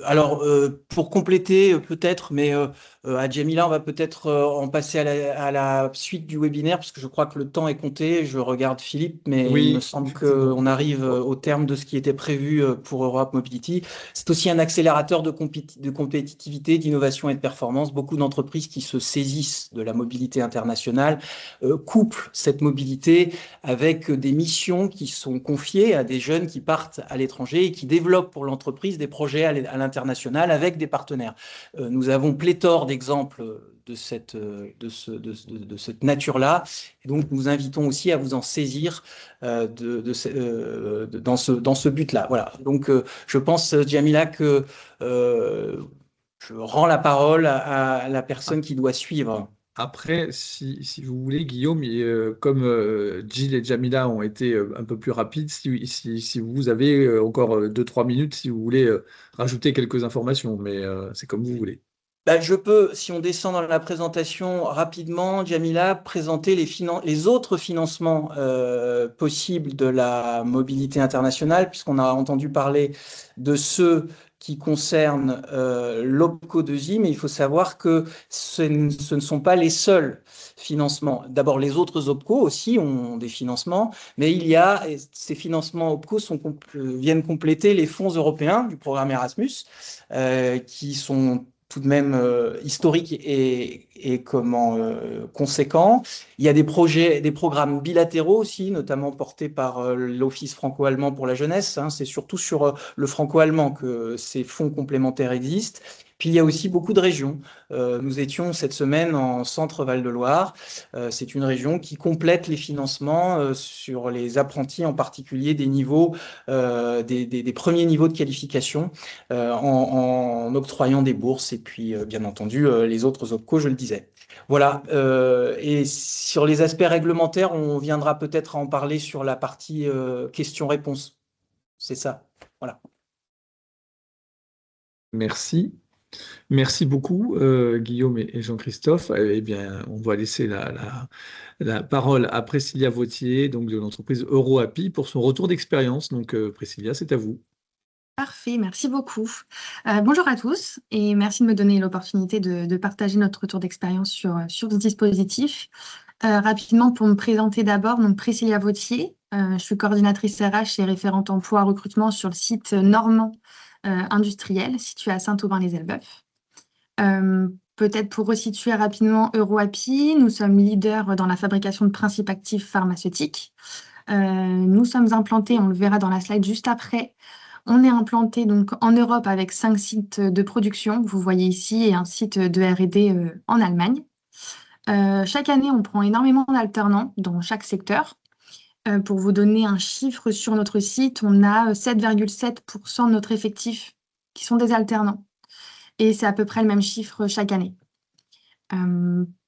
E: alors pour compléter peut-être, mais à Djamila, on va peut-être en passer à la suite du webinaire, parce que je crois que le temps est compté. Je regarde Philippe, mais il me
A: Oui,
E: semble
A: effectivement.
E: qu'on arrive au terme de ce qui était prévu pour Europe Mobility. C'est aussi un accélérateur de compétitivité, d'innovation et de performance. Beaucoup d'entreprises qui se saisissent de la mobilité internationale couplent cette mobilité avec des missions qui sont confiées à des jeunes qui partent à l'étranger et qui développent pour l'entreprise des projets à l'international avec des partenaires. Nous avons pléthore d'exemples de cette nature-là. Et donc, nous invitons aussi à vous en saisir dans ce but-là. Voilà. Donc, je pense, Djamila, que je rends la parole à la personne qui doit suivre.
A: Après, si vous voulez, Guillaume, comme Gilles et Jamila ont été un peu plus rapides, si vous avez encore 2-3 minutes, si vous voulez rajouter quelques informations, mais c'est comme vous voulez.
E: Bah, je peux, si on descend dans la présentation rapidement, Djamila, présenter les autres financements possibles de la mobilité internationale, puisqu'on a entendu parler de ceux qui concernent l'OPCO 2I, mais il faut savoir que ce ne sont pas les seuls financements. D'abord, les autres OPCO aussi ont des financements, mais ces financements OPCO viennent compléter les fonds européens du programme Erasmus, qui sont tout de même historique et conséquent. Il y a des programmes bilatéraux aussi, notamment portés par l'Office franco-allemand pour la jeunesse. C'est surtout sur le franco-allemand que ces fonds complémentaires existent. Puis il y a aussi beaucoup de régions. Nous étions cette semaine en Centre Val-de-Loire. C'est une région qui complète les financements sur les apprentis, en particulier des niveaux, des premiers niveaux de qualification, en octroyant des bourses et puis bien entendu les autres OPCO, je le disais. Voilà, et sur les aspects réglementaires, on viendra peut-être à en parler sur la partie questions-réponses. C'est ça, voilà.
A: Merci. Merci beaucoup, Guillaume et Jean-Christophe. Eh bien, on va laisser la parole à Priscilla Vautier, donc de l'entreprise EuroAPI, pour son retour d'expérience. Donc, Priscilla, c'est à vous.
G: Parfait, merci beaucoup. Bonjour à tous et merci de me donner l'opportunité de partager notre retour d'expérience sur ce dispositif. Rapidement, pour me présenter d'abord, donc Priscilla Vautier, je suis coordinatrice RH et référente emploi recrutement sur le site normand industriel situé à Saint-Aubin-les-Elbeuf. Peut-être pour resituer rapidement EuroAPI, nous sommes leaders dans la fabrication de principes actifs pharmaceutiques. Nous sommes implantés, on le verra dans la slide juste après, on est implanté donc en Europe avec 5 sites de production, que vous voyez ici, et un site de R&D en Allemagne. Chaque année, on prend énormément d'alternants dans chaque secteur. Pour vous donner un chiffre sur notre site, on a 7,7% de notre effectif qui sont des alternants. Et c'est à peu près le même chiffre chaque année.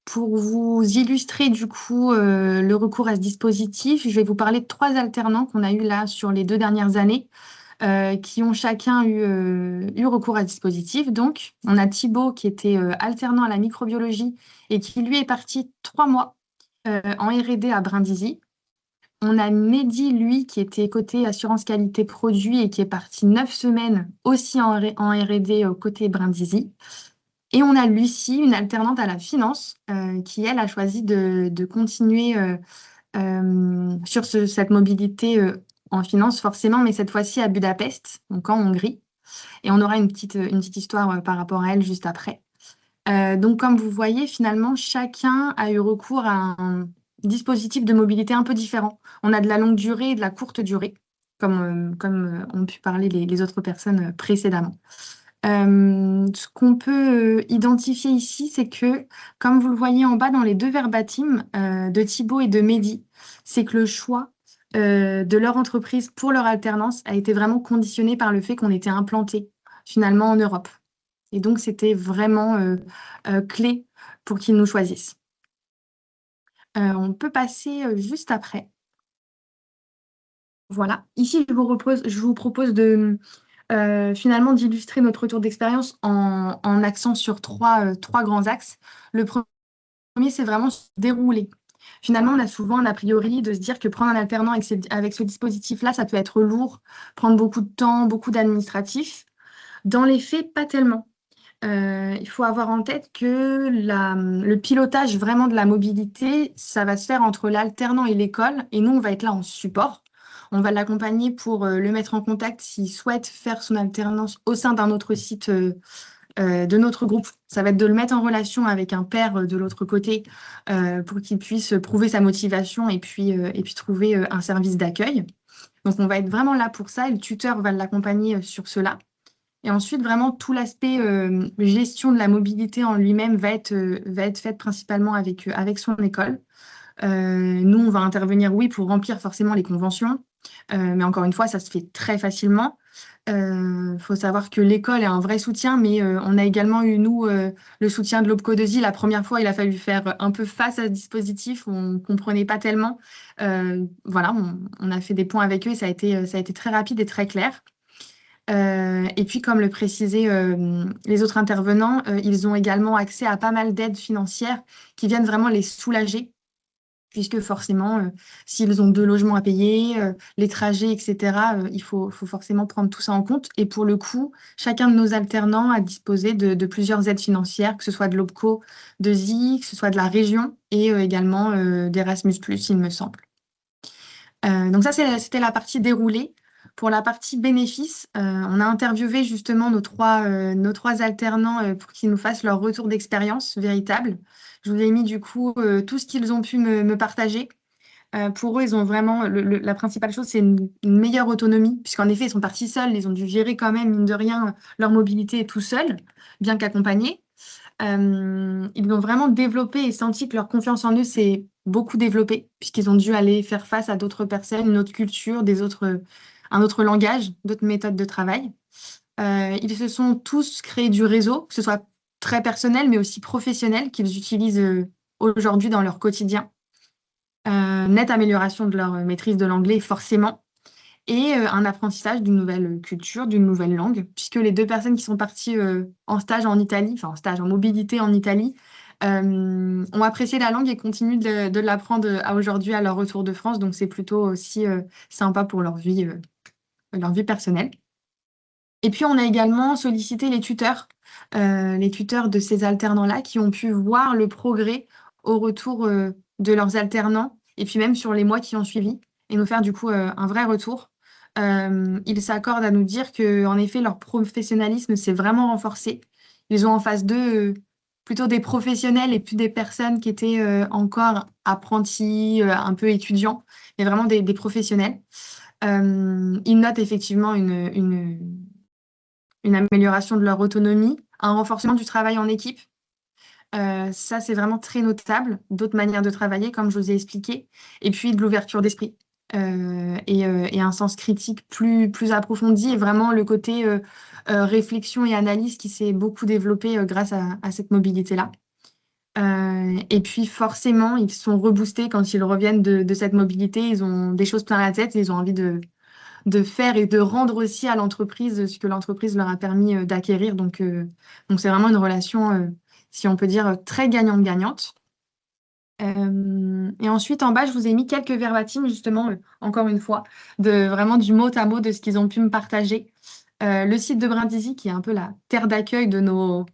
G: Pour vous illustrer du coup le recours à ce dispositif, je vais vous parler de 3 alternants qu'on a eu là sur les 2 dernières années, qui ont chacun eu recours à ce dispositif. Donc, on a Thibaut qui était alternant à la microbiologie et qui lui est parti 3 mois en R&D à Brindisi. On a Mehdi, lui, qui était côté assurance qualité produit et qui est parti 9 semaines aussi en R&D côté Brindisi. Et on a Lucie, une alternante à la finance, qui, elle, a choisi de continuer sur cette mobilité en finance, forcément, mais cette fois-ci à Budapest, donc en Hongrie. Et on aura une petite histoire par rapport à elle juste après. Donc, comme vous voyez, finalement, chacun a eu recours à un dispositif de mobilité un peu différent. On a de la longue durée et de la courte durée, comme ont pu parler les autres personnes précédemment. Ce qu'on peut identifier ici, c'est que, comme vous le voyez en bas dans les 2 verbatims de Thibaut et de Mehdi, c'est que le choix de leur entreprise pour leur alternance a été vraiment conditionné par le fait qu'on était implanté finalement en Europe. Et donc, c'était vraiment clé pour qu'ils nous choisissent. On peut passer juste après. Voilà. Ici, je vous propose de finalement d'illustrer notre retour d'expérience en accent sur 3 grands axes. Le premier, c'est vraiment se dérouler. Finalement, on a souvent un a priori de se dire que prendre un alternant avec ce dispositif-là, ça peut être lourd, prendre beaucoup de temps, beaucoup d'administratifs. Dans les faits, pas tellement. Il faut avoir en tête que le pilotage vraiment de la mobilité, ça va se faire entre l'alternant et l'école, et nous, on va être là en support. On va l'accompagner pour le mettre en contact s'il souhaite faire son alternance au sein d'un autre site de notre groupe. Ça va être de le mettre en relation avec un père de l'autre côté pour qu'il puisse prouver sa motivation et puis trouver un service d'accueil. Donc, on va être vraiment là pour ça et le tuteur va l'accompagner sur cela. Et ensuite, vraiment, tout l'aspect gestion de la mobilité en lui-même va être fait principalement avec son école. Nous, on va intervenir, oui, pour remplir forcément les conventions, mais encore une fois, ça se fait très facilement. Faut savoir que l'école est un vrai soutien, mais on a également eu, nous, le soutien de l'OPCO2I. La première fois, il a fallu faire un peu face à ce dispositif, on ne comprenait pas tellement. Voilà, on a fait des points avec eux et ça a été très rapide et très clair. Et puis, comme le précisaient les autres intervenants, ils ont également accès à pas mal d'aides financières qui viennent vraiment les soulager, puisque forcément, s'ils ont 2 logements à payer, les trajets, etc., il faut forcément prendre tout ça en compte. Et pour le coup, chacun de nos alternants a disposé de plusieurs aides financières, que ce soit de l'OPCO, de ZI, que ce soit de la région et également d'Erasmus+, il me semble. Donc ça, c'était la partie déroulée. Pour la partie bénéfices, on a interviewé justement nos trois alternants pour qu'ils nous fassent leur retour d'expérience véritable. Je vous ai mis du coup tout ce qu'ils ont pu me partager. Pour eux, ils ont vraiment, la principale chose, c'est une meilleure autonomie, puisqu'en effet, ils sont partis seuls, ils ont dû gérer quand même, mine de rien, leur mobilité tout seuls, bien qu'accompagnés. Ils ont vraiment développé et senti que leur confiance en eux s'est beaucoup développée, puisqu'ils ont dû aller faire face à d'autres personnes, une autre culture, un autre langage, d'autres méthodes de travail. Ils se sont tous créés du réseau, que ce soit très personnel, mais aussi professionnel, qu'ils utilisent aujourd'hui dans leur quotidien. Nette amélioration de leur maîtrise de l'anglais, forcément. et un apprentissage d'une nouvelle culture, d'une nouvelle langue, puisque les deux personnes qui sont parties en stage en Italie, enfin en stage en mobilité en Italie, ont apprécié la langue et continuent de l'apprendre à aujourd'hui à leur retour de France. Donc c'est plutôt aussi sympa pour leur vie personnelle. Et puis on a également sollicité les tuteurs de ces alternants-là qui ont pu voir le progrès au retour de leurs alternants et puis même sur les mois qui ont suivi et nous faire du coup un vrai retour. Ils s'accordent à nous dire que en effet leur professionnalisme s'est vraiment renforcé. Ils ont en face d'eux plutôt des professionnels et plus des personnes qui étaient encore apprentis, un peu étudiants, mais vraiment des professionnels. Ils notent effectivement une amélioration de leur autonomie, un renforcement du travail en équipe. Ça, c'est vraiment très notable. D'autres manières de travailler, comme je vous ai expliqué, et puis de l'ouverture d'esprit et un sens critique plus approfondi, et vraiment le côté réflexion et analyse qui s'est beaucoup développé grâce à cette mobilité-là. Et puis forcément, ils sont reboostés quand ils reviennent de cette mobilité. Ils ont des choses plein la tête, ils ont envie de faire et de rendre aussi à l'entreprise ce que l'entreprise leur a permis d'acquérir. Donc c'est vraiment une relation, si on peut dire, très gagnante-gagnante. Et ensuite, en bas, je vous ai mis quelques verbatims, justement, encore une fois, vraiment du mot à mot de ce qu'ils ont pu me partager. Le site de Brindisi, qui est un peu la terre d'accueil de nos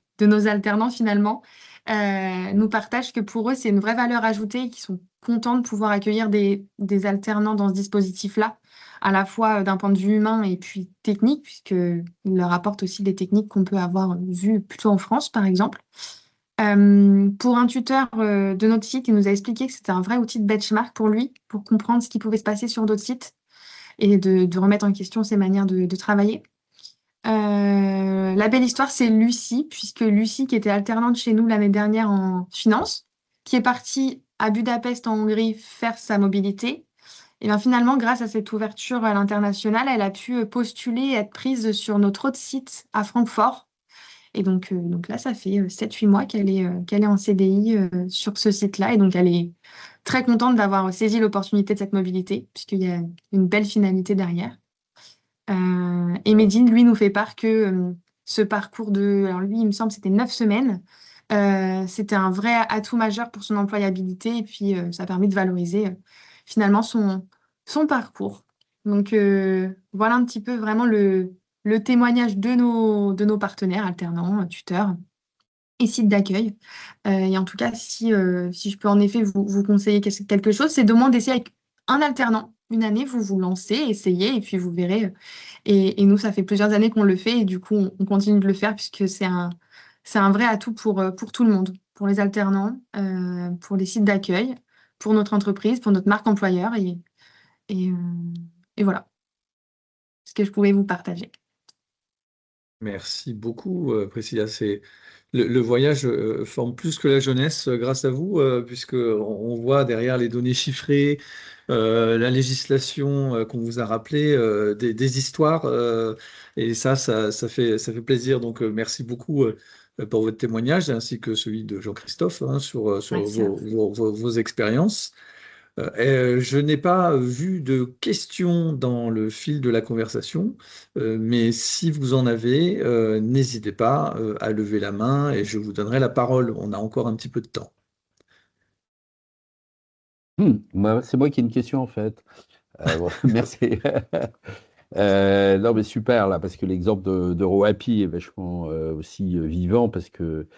G: alternants, finalement, nous partage que pour eux, c'est une vraie valeur ajoutée et qu'ils sont contents de pouvoir accueillir des alternants dans ce dispositif-là, à la fois d'un point de vue humain et puis technique, puisqu'ils leur apportent aussi des techniques qu'on peut avoir vues plutôt en France, par exemple. Pour un tuteur de notre site, il nous a expliqué que c'était un vrai outil de benchmark pour lui, pour comprendre ce qui pouvait se passer sur d'autres sites et de remettre en question ses manières de travailler. La belle histoire, c'est Lucie, puisque Lucie, qui était alternante chez nous l'année dernière en finance, qui est partie à Budapest en Hongrie faire sa mobilité, et bien finalement, grâce à cette ouverture à l'international, elle a pu postuler et être prise sur notre autre site à Francfort. Et donc là, ça fait 7-8 mois qu'elle est en CDI sur ce site-là. Et donc, elle est très contente d'avoir saisi l'opportunité de cette mobilité, puisqu'il y a une belle finalité derrière. Et Medine, lui, nous fait part que ce parcours alors lui, il me semble, c'était 9 semaines. C'était un vrai atout majeur pour son employabilité. Et puis, ça a permis de valoriser finalement son parcours. Donc, voilà un petit peu vraiment le témoignage de nos partenaires alternants, tuteurs et sites d'accueil. Et en tout cas, si je peux en effet vous conseiller quelque chose, c'est de moins d'essayer avec un alternant. Une année, vous vous lancez, essayez, et puis vous verrez. Et nous, ça fait plusieurs années qu'on le fait, et du coup, on continue de le faire, puisque c'est un vrai atout pour tout le monde, pour les alternants, pour les sites d'accueil, pour notre entreprise, pour notre marque employeur, et, et voilà ce que je pouvais vous partager.
A: Merci beaucoup, Priscilla. Le voyage forme plus que la jeunesse grâce à vous, puisque on voit derrière les données chiffrées, la législation qu'on vous a rappelé, des histoires, et ça fait plaisir. Donc, merci beaucoup pour votre témoignage, ainsi que celui de Jean-Christophe hein, sur
G: Merci à vous.
A: vos expériences. Je n'ai pas vu de questions dans le fil de la conversation, mais si vous en avez, n'hésitez pas à lever la main et je vous donnerai la parole. On a encore un petit peu de temps.
F: C'est moi qui ai une question en fait. Bon, merci. Non mais super là, parce que l'exemple de Roapi est vachement aussi vivant, parce que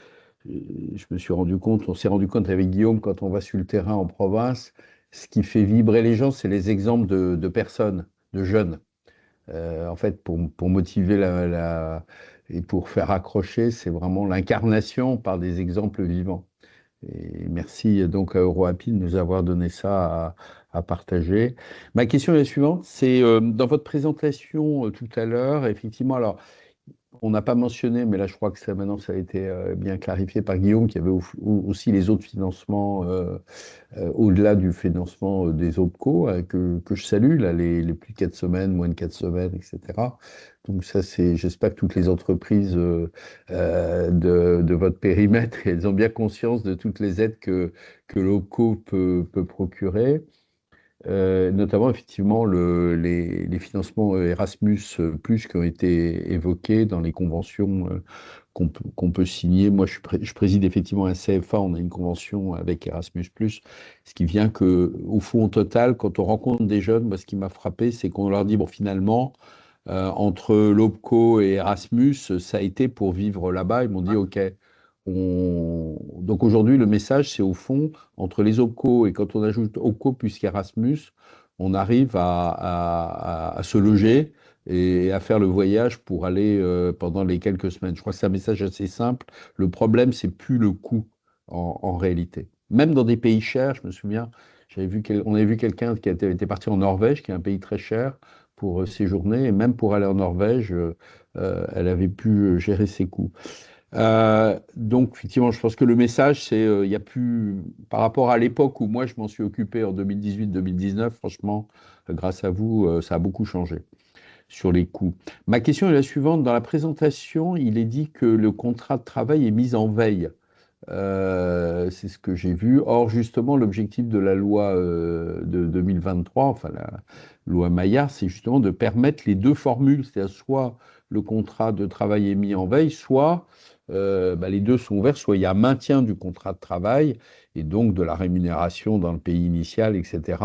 F: on s'est rendu compte avec Guillaume, quand on va sur le terrain en province, ce qui fait vibrer les gens, c'est les exemples de personnes, de jeunes. En fait, pour motiver et pour faire accrocher, c'est vraiment l'incarnation par des exemples vivants. Et merci donc à EuroAPI de nous avoir donné ça à partager. Ma question est la suivante, c'est dans votre présentation tout à l'heure, effectivement, alors on n'a pas mentionné, mais là je crois que ça maintenant ça a été bien clarifié par Guillaume, qu'il y avait aussi les autres financements au-delà du financement des OPCO que je salue, là, les plus de 4 semaines, moins de 4 semaines, etc. Donc ça, j'espère que toutes les entreprises de votre périmètre, elles ont bien conscience de toutes les aides que l'OPCO peut procurer. notamment effectivement les financements Erasmus plus qui ont été évoqués dans les conventions qu'on peut signer. Moi, je préside effectivement un CFA, on a une convention avec Erasmus plus, ce qui vient que, au fond, au total, quand on rencontre des jeunes, moi, ce qui m'a frappé, c'est qu'on leur dit, bon, finalement, entre l'OPCO et Erasmus, ça a été pour vivre là-bas. Ils m'ont dit, OK. Donc aujourd'hui, le message, c'est au fond, entre les OPCO et quand on ajoute OPCO plus qu'Erasmus, on arrive à se loger et à faire le voyage pour aller pendant les quelques semaines. Je crois que c'est un message assez simple. Le problème, c'est plus le coût en réalité. Même dans des pays chers, je me souviens, on avait vu quelqu'un qui était parti en Norvège, qui est un pays très cher, pour séjourner, et même pour aller en Norvège, elle avait pu gérer ses coûts. Donc, effectivement, je pense que le message, c'est il y a plus, par rapport à l'époque où moi je m'en suis occupé en 2018-2019, franchement, grâce à vous, ça a beaucoup changé sur les coûts. Ma question est la suivante. Dans la présentation, il est dit que le contrat de travail est mis en veille. C'est ce que j'ai vu. Or, justement, l'objectif de la loi de 2023, enfin la loi Maillard, c'est justement de permettre les deux formules, c'est-à-dire soit le contrat de travail est mis en veille, soit les deux sont ouverts, soit il y a maintien du contrat de travail et donc de la rémunération dans le pays initial, etc.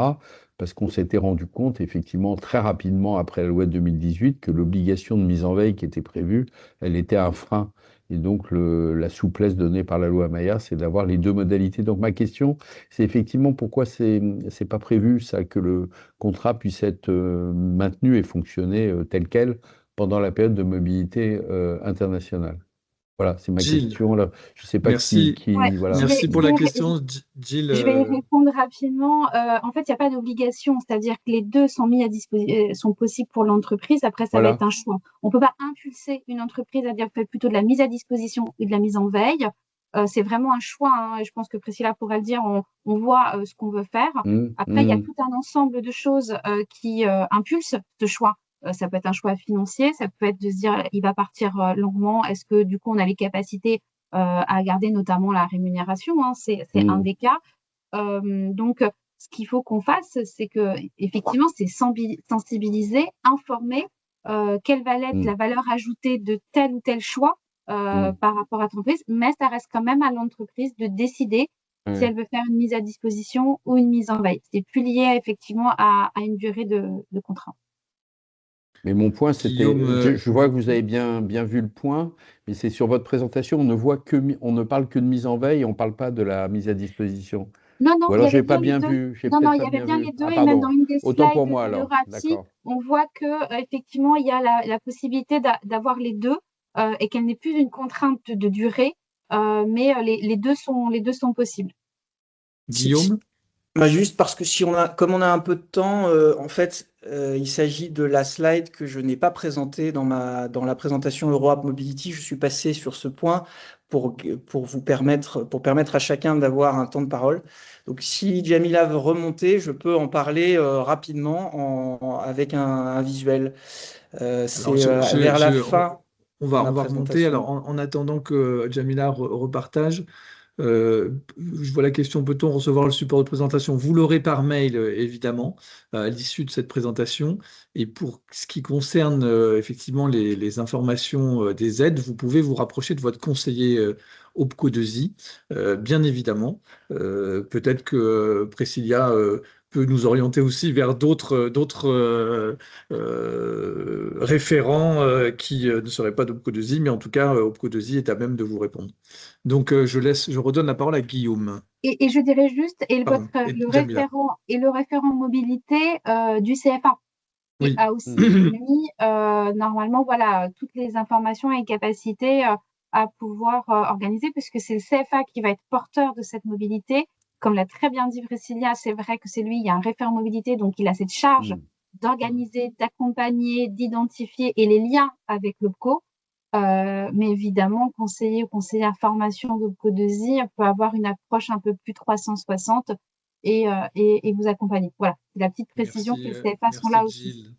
F: Parce qu'on s'était rendu compte, effectivement, très rapidement après la loi de 2018, que l'obligation de mise en veille qui était prévue, elle était un frein. Et donc, la souplesse donnée par la loi Maillard, c'est d'avoir les deux modalités. Donc, ma question, c'est effectivement pourquoi c'est pas prévu, ça, que le contrat puisse être maintenu et fonctionner tel quel pendant la période de mobilité internationale. Voilà, c'est ma
A: Gilles,
F: question. Là. Je ne sais pas
A: merci.
C: Ouais,
F: voilà.
A: Merci pour
C: je
A: la
C: vais-
A: question, Gilles.
C: Je vais y répondre rapidement. En fait, il n'y a pas d'obligation, c'est-à-dire que les deux sont mis à disposition, sont possibles pour l'entreprise. Après, ça va
F: Voilà.
C: être un choix. On ne peut pas impulser une entreprise à dire faites plutôt de la mise à disposition ou de la mise en veille. C'est vraiment un choix, hein, et je pense que Priscilla pourrait le dire. On voit ce qu'on veut faire. Après, il y a tout un ensemble de choses qui impulsent ce choix. Ça peut être un choix financier, ça peut être de se dire il va partir longuement. Est-ce que du coup on a les capacités à garder notamment la rémunération, hein, c'est un des cas. Donc, ce qu'il faut qu'on fasse, c'est que effectivement, c'est sensibiliser, informer quelle va être la valeur ajoutée de tel ou tel choix par rapport à l'entreprise, mais ça reste quand même à l'entreprise de décider si elle veut faire une mise à disposition ou une mise en veille. C'est plus lié effectivement à une durée de contrat.
F: Mais mon point, c'était,
A: Guillaume,
F: je vois que vous avez bien vu le point, mais c'est sur votre présentation, on ne parle que de mise en veille, on ne parle pas de la mise à disposition.
C: Non,
F: Ou
C: il y
F: alors,
C: avait
F: j'ai pas
C: bien les
F: bien
C: deux.
F: vu, j'ai
C: Non,
F: peut-être
C: il
F: pas
C: y avait
F: bien
C: bien
F: vu.
C: les deux.
F: Ah,
C: Et même dans
F: pardon.
C: une des
F: Autant pour
C: slides
F: moi,
C: de
F: alors.
C: Rati,
F: D'accord.
C: on voit que effectivement, il y a la possibilité d'avoir les deux et qu'elle n'est plus une contrainte de durée, mais les deux sont possibles.
A: Guillaume?
E: Juste parce que comme on a un peu de temps, en fait, il s'agit de la slide que je n'ai pas présentée dans la présentation Europe Mobility. Je suis passé sur ce point pour permettre à chacun d'avoir un temps de parole. Donc, si Jamila veut remonter, je peux en parler rapidement avec un visuel. C'est vers la fin
A: on
E: de
A: va
E: ma
A: remonter. Alors,
E: présentation.
A: en attendant que Jamila repartage, je vois la question, peut-on recevoir le support de présentation? Vous l'aurez par mail, évidemment, à l'issue de cette présentation. Et pour ce qui concerne effectivement les informations des aides, vous pouvez vous rapprocher de votre conseiller OPCO2I, bien évidemment. Peut-être que Priscilla peut nous orienter aussi vers d'autres référents qui ne seraient pas d'OPCO2I, mais en tout cas, OPCO2I est à même de vous répondre. Donc, je redonne la parole à Guillaume.
C: Et je dirais juste,
A: Pardon, et Jamila.
C: le référent mobilité du CFA qui
A: Oui.
C: a aussi mis normalement voilà toutes les informations et capacités à pouvoir organiser, puisque c'est le CFA qui va être porteur de cette mobilité. Comme l'a très bien dit Priscilla, c'est vrai que c'est lui, il y a un référent mobilité, donc il a cette charge d'organiser, d'accompagner, d'identifier et les liens avec l'OPCO. Mais évidemment, conseiller ou conseillère formation d'OPCO2I peut avoir une approche un peu plus 360 et vous accompagner. Voilà, c'est la petite précision que les CFA sont là aussi.
A: Gilles.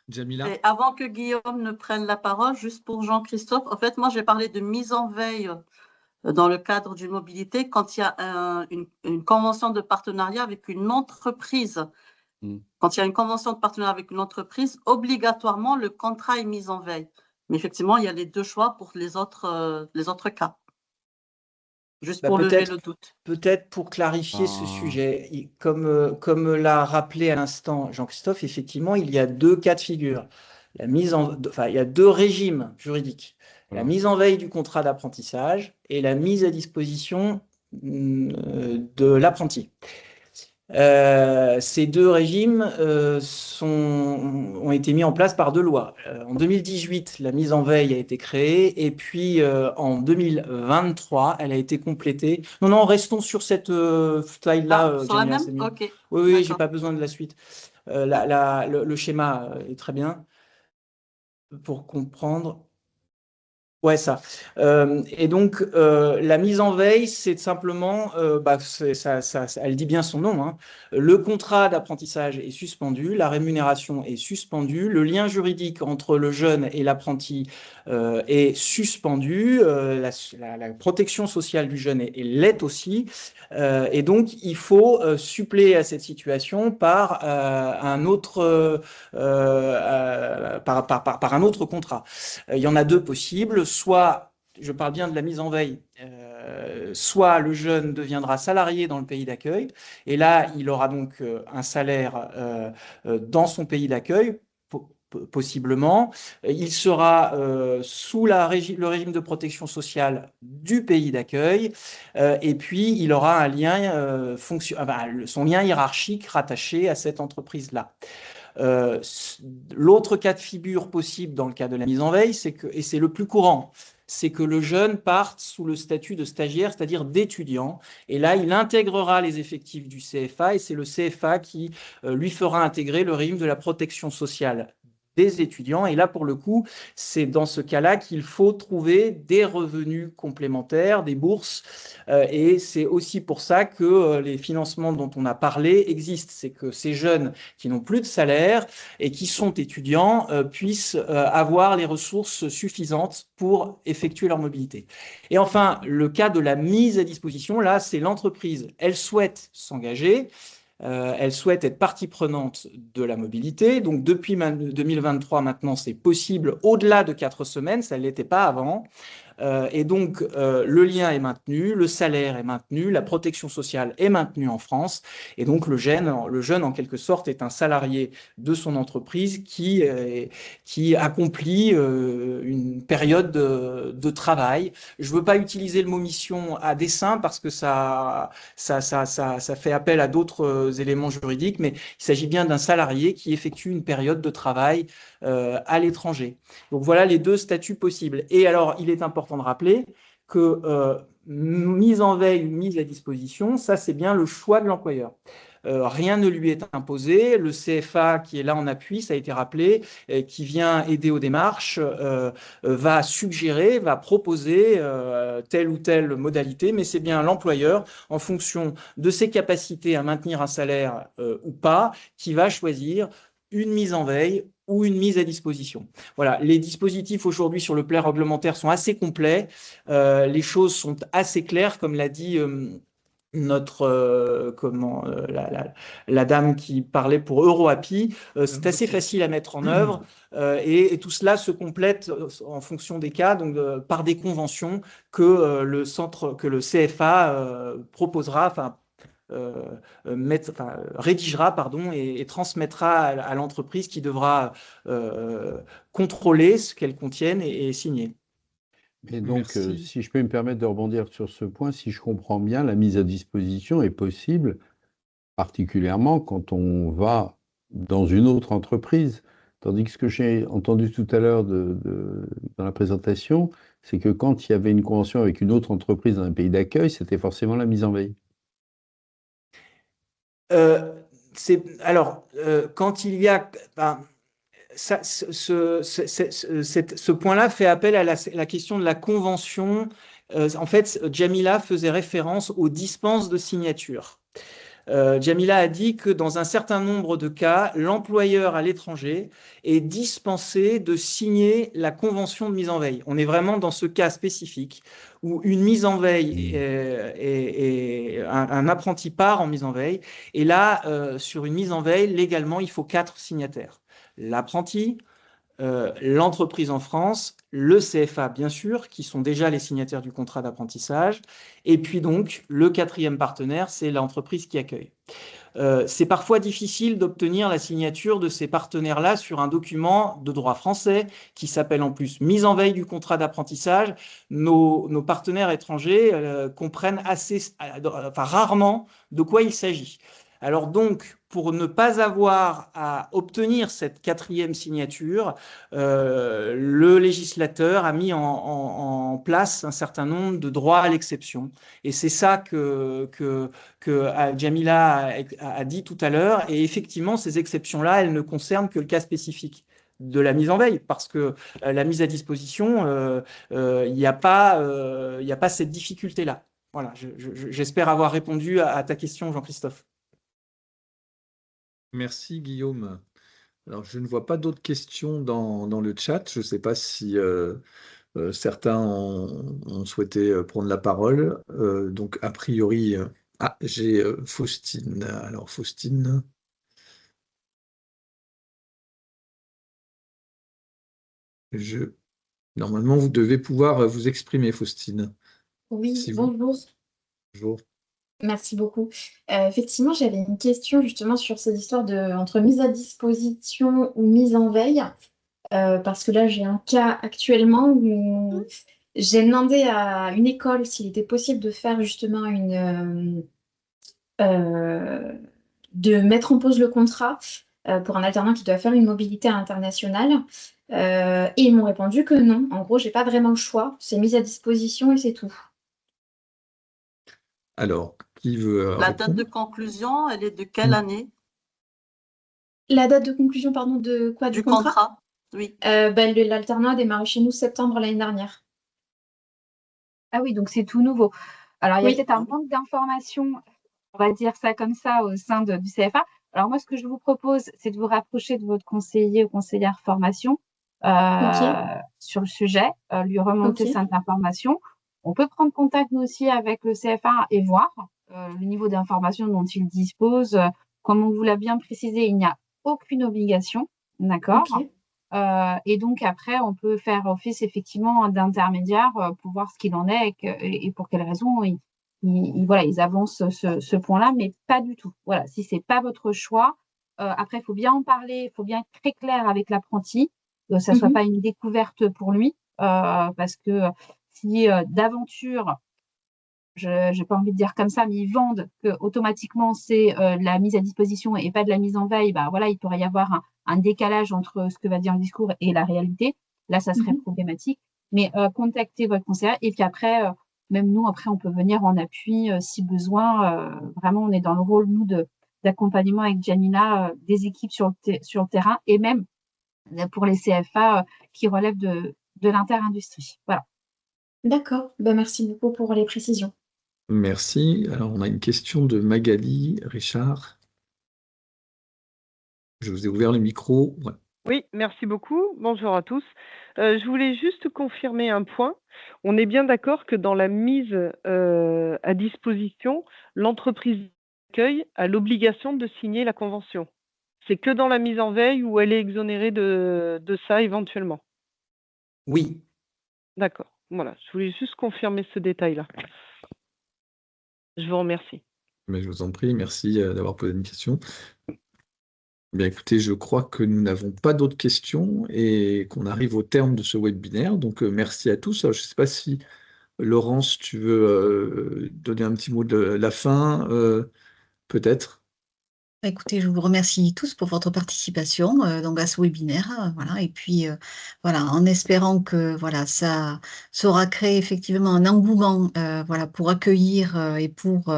A: Jamila?
D: Et avant que Guillaume ne prenne la parole, juste pour Jean-Christophe, en fait, moi, j'ai parlé de mise en veille dans le cadre d'une mobilité quand il y a une convention de partenariat avec une entreprise Quand il y a une convention de partenariat avec une entreprise, obligatoirement, le contrat est mis en veille. Mais effectivement, il y a les deux choix pour les autres cas. Juste pour lever le doute.
E: Peut-être pour clarifier ce sujet, comme l'a rappelé à l'instant Jean-Christophe, effectivement, il y a deux cas de figure. Il y a deux régimes juridiques. La mise en veille du contrat d'apprentissage et la mise à disposition de l'apprenti. Ces deux régimes ont été mis en place par deux lois. En 2018, la mise en veille a été créée et puis en 2023, elle a été complétée. Non, restons sur cette slide-là.
D: Sur la même ? Ok.
E: Oui, j'ai pas besoin de la suite. Le schéma est très bien pour comprendre. Ouais, ça. Et donc, la mise en veille, c'est simplement, elle dit bien son nom, hein. Le contrat d'apprentissage est suspendu, la rémunération est suspendue, le lien juridique entre le jeune et l'apprenti est suspendu, la protection sociale du jeune l'est aussi, et donc il faut suppléer à cette situation par un autre contrat. Il y en a deux possibles. Soit, je parle bien de la mise en veille, soit le jeune deviendra salarié dans le pays d'accueil, et là, il aura donc un salaire dans son pays d'accueil, possiblement. Il sera sous le régime de protection sociale du pays d'accueil, et puis il aura un lien, son lien hiérarchique rattaché à cette entreprise-là. L'autre cas de figure possible dans le cas de la mise en veille, et c'est le plus courant, c'est que le jeune parte sous le statut de stagiaire, c'est-à-dire d'étudiant, et là, il intégrera les effectifs du CFA, et c'est le CFA qui lui fera intégrer le régime de la protection sociale des étudiants. Et là, pour le coup, c'est dans ce cas-là qu'il faut trouver des revenus complémentaires, des bourses. Et c'est aussi pour ça que les financements dont on a parlé existent. C'est que ces jeunes qui n'ont plus de salaire et qui sont étudiants puissent avoir les ressources suffisantes pour effectuer leur mobilité. Et enfin, le cas de la mise à disposition, là, c'est l'entreprise. Elle souhaite s'engager. Elle souhaite être partie prenante de la mobilité. Donc, depuis 2023, maintenant, c'est possible au-delà de 4 semaines. Ça ne l'était pas avant. Et donc, le lien est maintenu, le salaire est maintenu, la protection sociale est maintenue en France. Et donc, le jeune, en quelque sorte, est un salarié de son entreprise qui accomplit une période de travail. Je ne veux pas utiliser le mot mission à dessein parce que ça fait appel à d'autres éléments juridiques, mais il s'agit bien d'un salarié qui effectue une période de travail à l'étranger. Donc, voilà les deux statuts possibles. Et alors, il est important de rappeler que mise en veille ou mise à disposition, ça c'est bien le choix de l'employeur. Rien ne lui est imposé. Le CFA qui est là en appui, ça a été rappelé, qui vient aider aux démarches, va suggérer, va proposer telle ou telle modalité, mais c'est bien l'employeur, en fonction de ses capacités à maintenir un salaire ou pas, qui va choisir une mise en veille ou une mise à disposition. Voilà, les dispositifs aujourd'hui sur le plan réglementaire sont assez complets, les choses sont assez claires, comme l'a dit la dame qui parlait pour EuroAPI, c'est assez facile à mettre en œuvre et tout cela se complète en fonction des cas, donc par des conventions que le CFA proposera, rédigera et transmettra à l'entreprise qui devra contrôler ce qu'elles contiennent et signer.
F: Et donc, si je peux me permettre de rebondir sur ce point, si je comprends bien, la mise à disposition est possible, particulièrement quand on va dans une autre entreprise. Tandis que ce que j'ai entendu tout à l'heure dans la présentation, c'est que quand il y avait une convention avec une autre entreprise dans un pays d'accueil, c'était forcément la mise en veille.
E: Quand il y a... ce point-là fait appel à la question de la convention. En fait, Jamila faisait référence aux dispenses de signature. Djamila a dit que dans un certain nombre de cas, l'employeur à l'étranger est dispensé de signer la convention de mise en veille. On est vraiment dans ce cas spécifique où une mise en veille, un apprenti part en mise en veille, et là, sur une mise en veille, légalement, il faut 4 signataires. L'apprenti, l'entreprise en France, le CFA bien sûr, qui sont déjà les signataires du contrat d'apprentissage, et puis donc le 4e partenaire, c'est l'entreprise qui accueille. C'est parfois difficile d'obtenir la signature de ces partenaires-là sur un document de droit français qui s'appelle en plus mise en veille du contrat d'apprentissage. Nos partenaires étrangers comprennent rarement de quoi il s'agit. Alors donc, pour ne pas avoir à obtenir cette 4e signature, le législateur a mis en place un certain nombre de droits à l'exception. Et c'est ça que Djamila a dit tout à l'heure. Et effectivement, ces exceptions-là, elles ne concernent que le cas spécifique de la mise en veille, parce que la mise à disposition, il n'y a pas cette difficulté-là. Voilà, j'espère avoir répondu à ta question, Jean-Christophe.
A: Merci Guillaume. Alors, je ne vois pas d'autres questions dans le chat. Je ne sais pas si certains ont souhaité prendre la parole. Donc, a priori, j'ai Faustine. Alors, Faustine. Normalement, vous devez pouvoir vous exprimer, Faustine.
H: Oui,
A: Si
H: bonjour.
A: Bonjour.
H: Merci beaucoup. Effectivement, j'avais une question justement sur cette histoire entre mise à disposition ou mise en veille, parce que là, j'ai un cas actuellement où j'ai demandé à une école s'il était possible de faire justement de mettre en pause le contrat pour un alternant qui doit faire une mobilité internationale. Et ils m'ont répondu que non. En gros, j'ai pas vraiment le choix. C'est mise à disposition et c'est tout.
A: Alors, qui veut
D: La date de
A: répondre?
D: conclusion, elle est de quelle année?
H: La date de conclusion, pardon, de quoi? Du contrat?
D: Oui.
H: L'alternat a démarré chez nous septembre l'année dernière.
C: Ah oui, donc c'est tout nouveau. Alors, il y a
H: Oui.
C: peut-être un manque d'informations, on va dire ça comme ça, au sein du CFA. Alors, moi, ce que je vous propose, c'est de vous rapprocher de votre conseiller ou conseillère formation sur le sujet, lui remonter cette information. On peut prendre contact, nous aussi, avec le CFA et voir le niveau d'information dont il dispose. Comme on vous l'a bien précisé, il n'y a aucune obligation, d'accord? Et donc, après, on peut faire office, effectivement, d'intermédiaire pour voir ce qu'il en est et pour quelles raisons ils avancent ce point-là, mais pas du tout. Voilà, si ce n'est pas votre choix, après, il faut bien en parler, il faut bien être très clair avec l'apprenti, que ça ne soit pas une découverte pour lui, parce que si d'aventure, je n'ai pas envie de dire comme ça, mais ils vendent que automatiquement c'est de la mise à disposition et pas de la mise en veille, bah voilà, il pourrait y avoir un décalage entre ce que va dire le discours et la réalité. Là, ça serait problématique. Mais contactez votre conseillère et puis après, même nous, après, on peut venir en appui si besoin. Vraiment, on est dans le rôle, nous, d'accompagnement avec Djamila, des équipes sur le terrain et même pour les CFA qui relèvent de l'inter-industrie. Voilà.
H: D'accord. Merci beaucoup pour les précisions.
A: Merci. Alors, on a une question de Magali Richard. Je vous ai ouvert le micro. Ouais.
I: Oui, merci beaucoup. Bonjour à tous. Je voulais juste confirmer un point. On est bien d'accord que dans la mise à disposition, l'entreprise d'accueil a l'obligation de signer la convention. C'est que dans la mise en veille où elle est exonérée de ça éventuellement.
E: Oui.
I: D'accord. Voilà, je voulais juste confirmer ce détail-là. Je vous remercie.
A: Mais je vous en prie, merci d'avoir posé une question. Bien, écoutez, je crois que nous n'avons pas d'autres questions et qu'on arrive au terme de ce webinaire. Donc, merci à tous. Alors, je ne sais pas si, Laurence, tu veux donner un petit mot de la fin, peut-être?
B: Écoutez, je vous remercie tous pour votre participation donc à ce webinaire, voilà. Et puis voilà, en espérant que voilà, ça saura créer effectivement un engouement voilà, pour accueillir et pour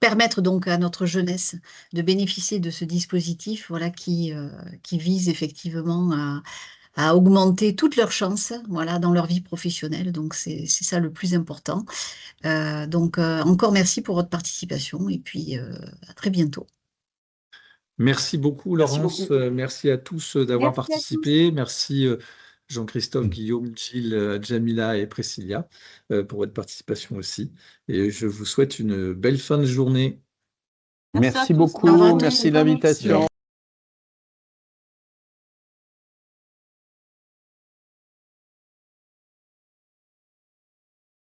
B: permettre donc à notre jeunesse de bénéficier de ce dispositif voilà, qui vise effectivement à augmenter toutes leurs chances, voilà, dans leur vie professionnelle. Donc, c'est ça le plus important. Donc, encore merci pour votre participation et puis à très bientôt.
A: Merci beaucoup,
E: Merci
A: Laurence.
E: beaucoup.
A: Merci à tous d'avoir
C: Merci à tous.
A: participé. Merci Jean-Christophe, Guillaume, Gilles, Jamila et Priscilla pour votre participation aussi. Et je vous souhaite une belle fin de journée.
D: Merci à
F: Merci
D: tous.
F: beaucoup,
D: Bonne journée.
F: merci de
D: Bonne nuit.
F: l'invitation.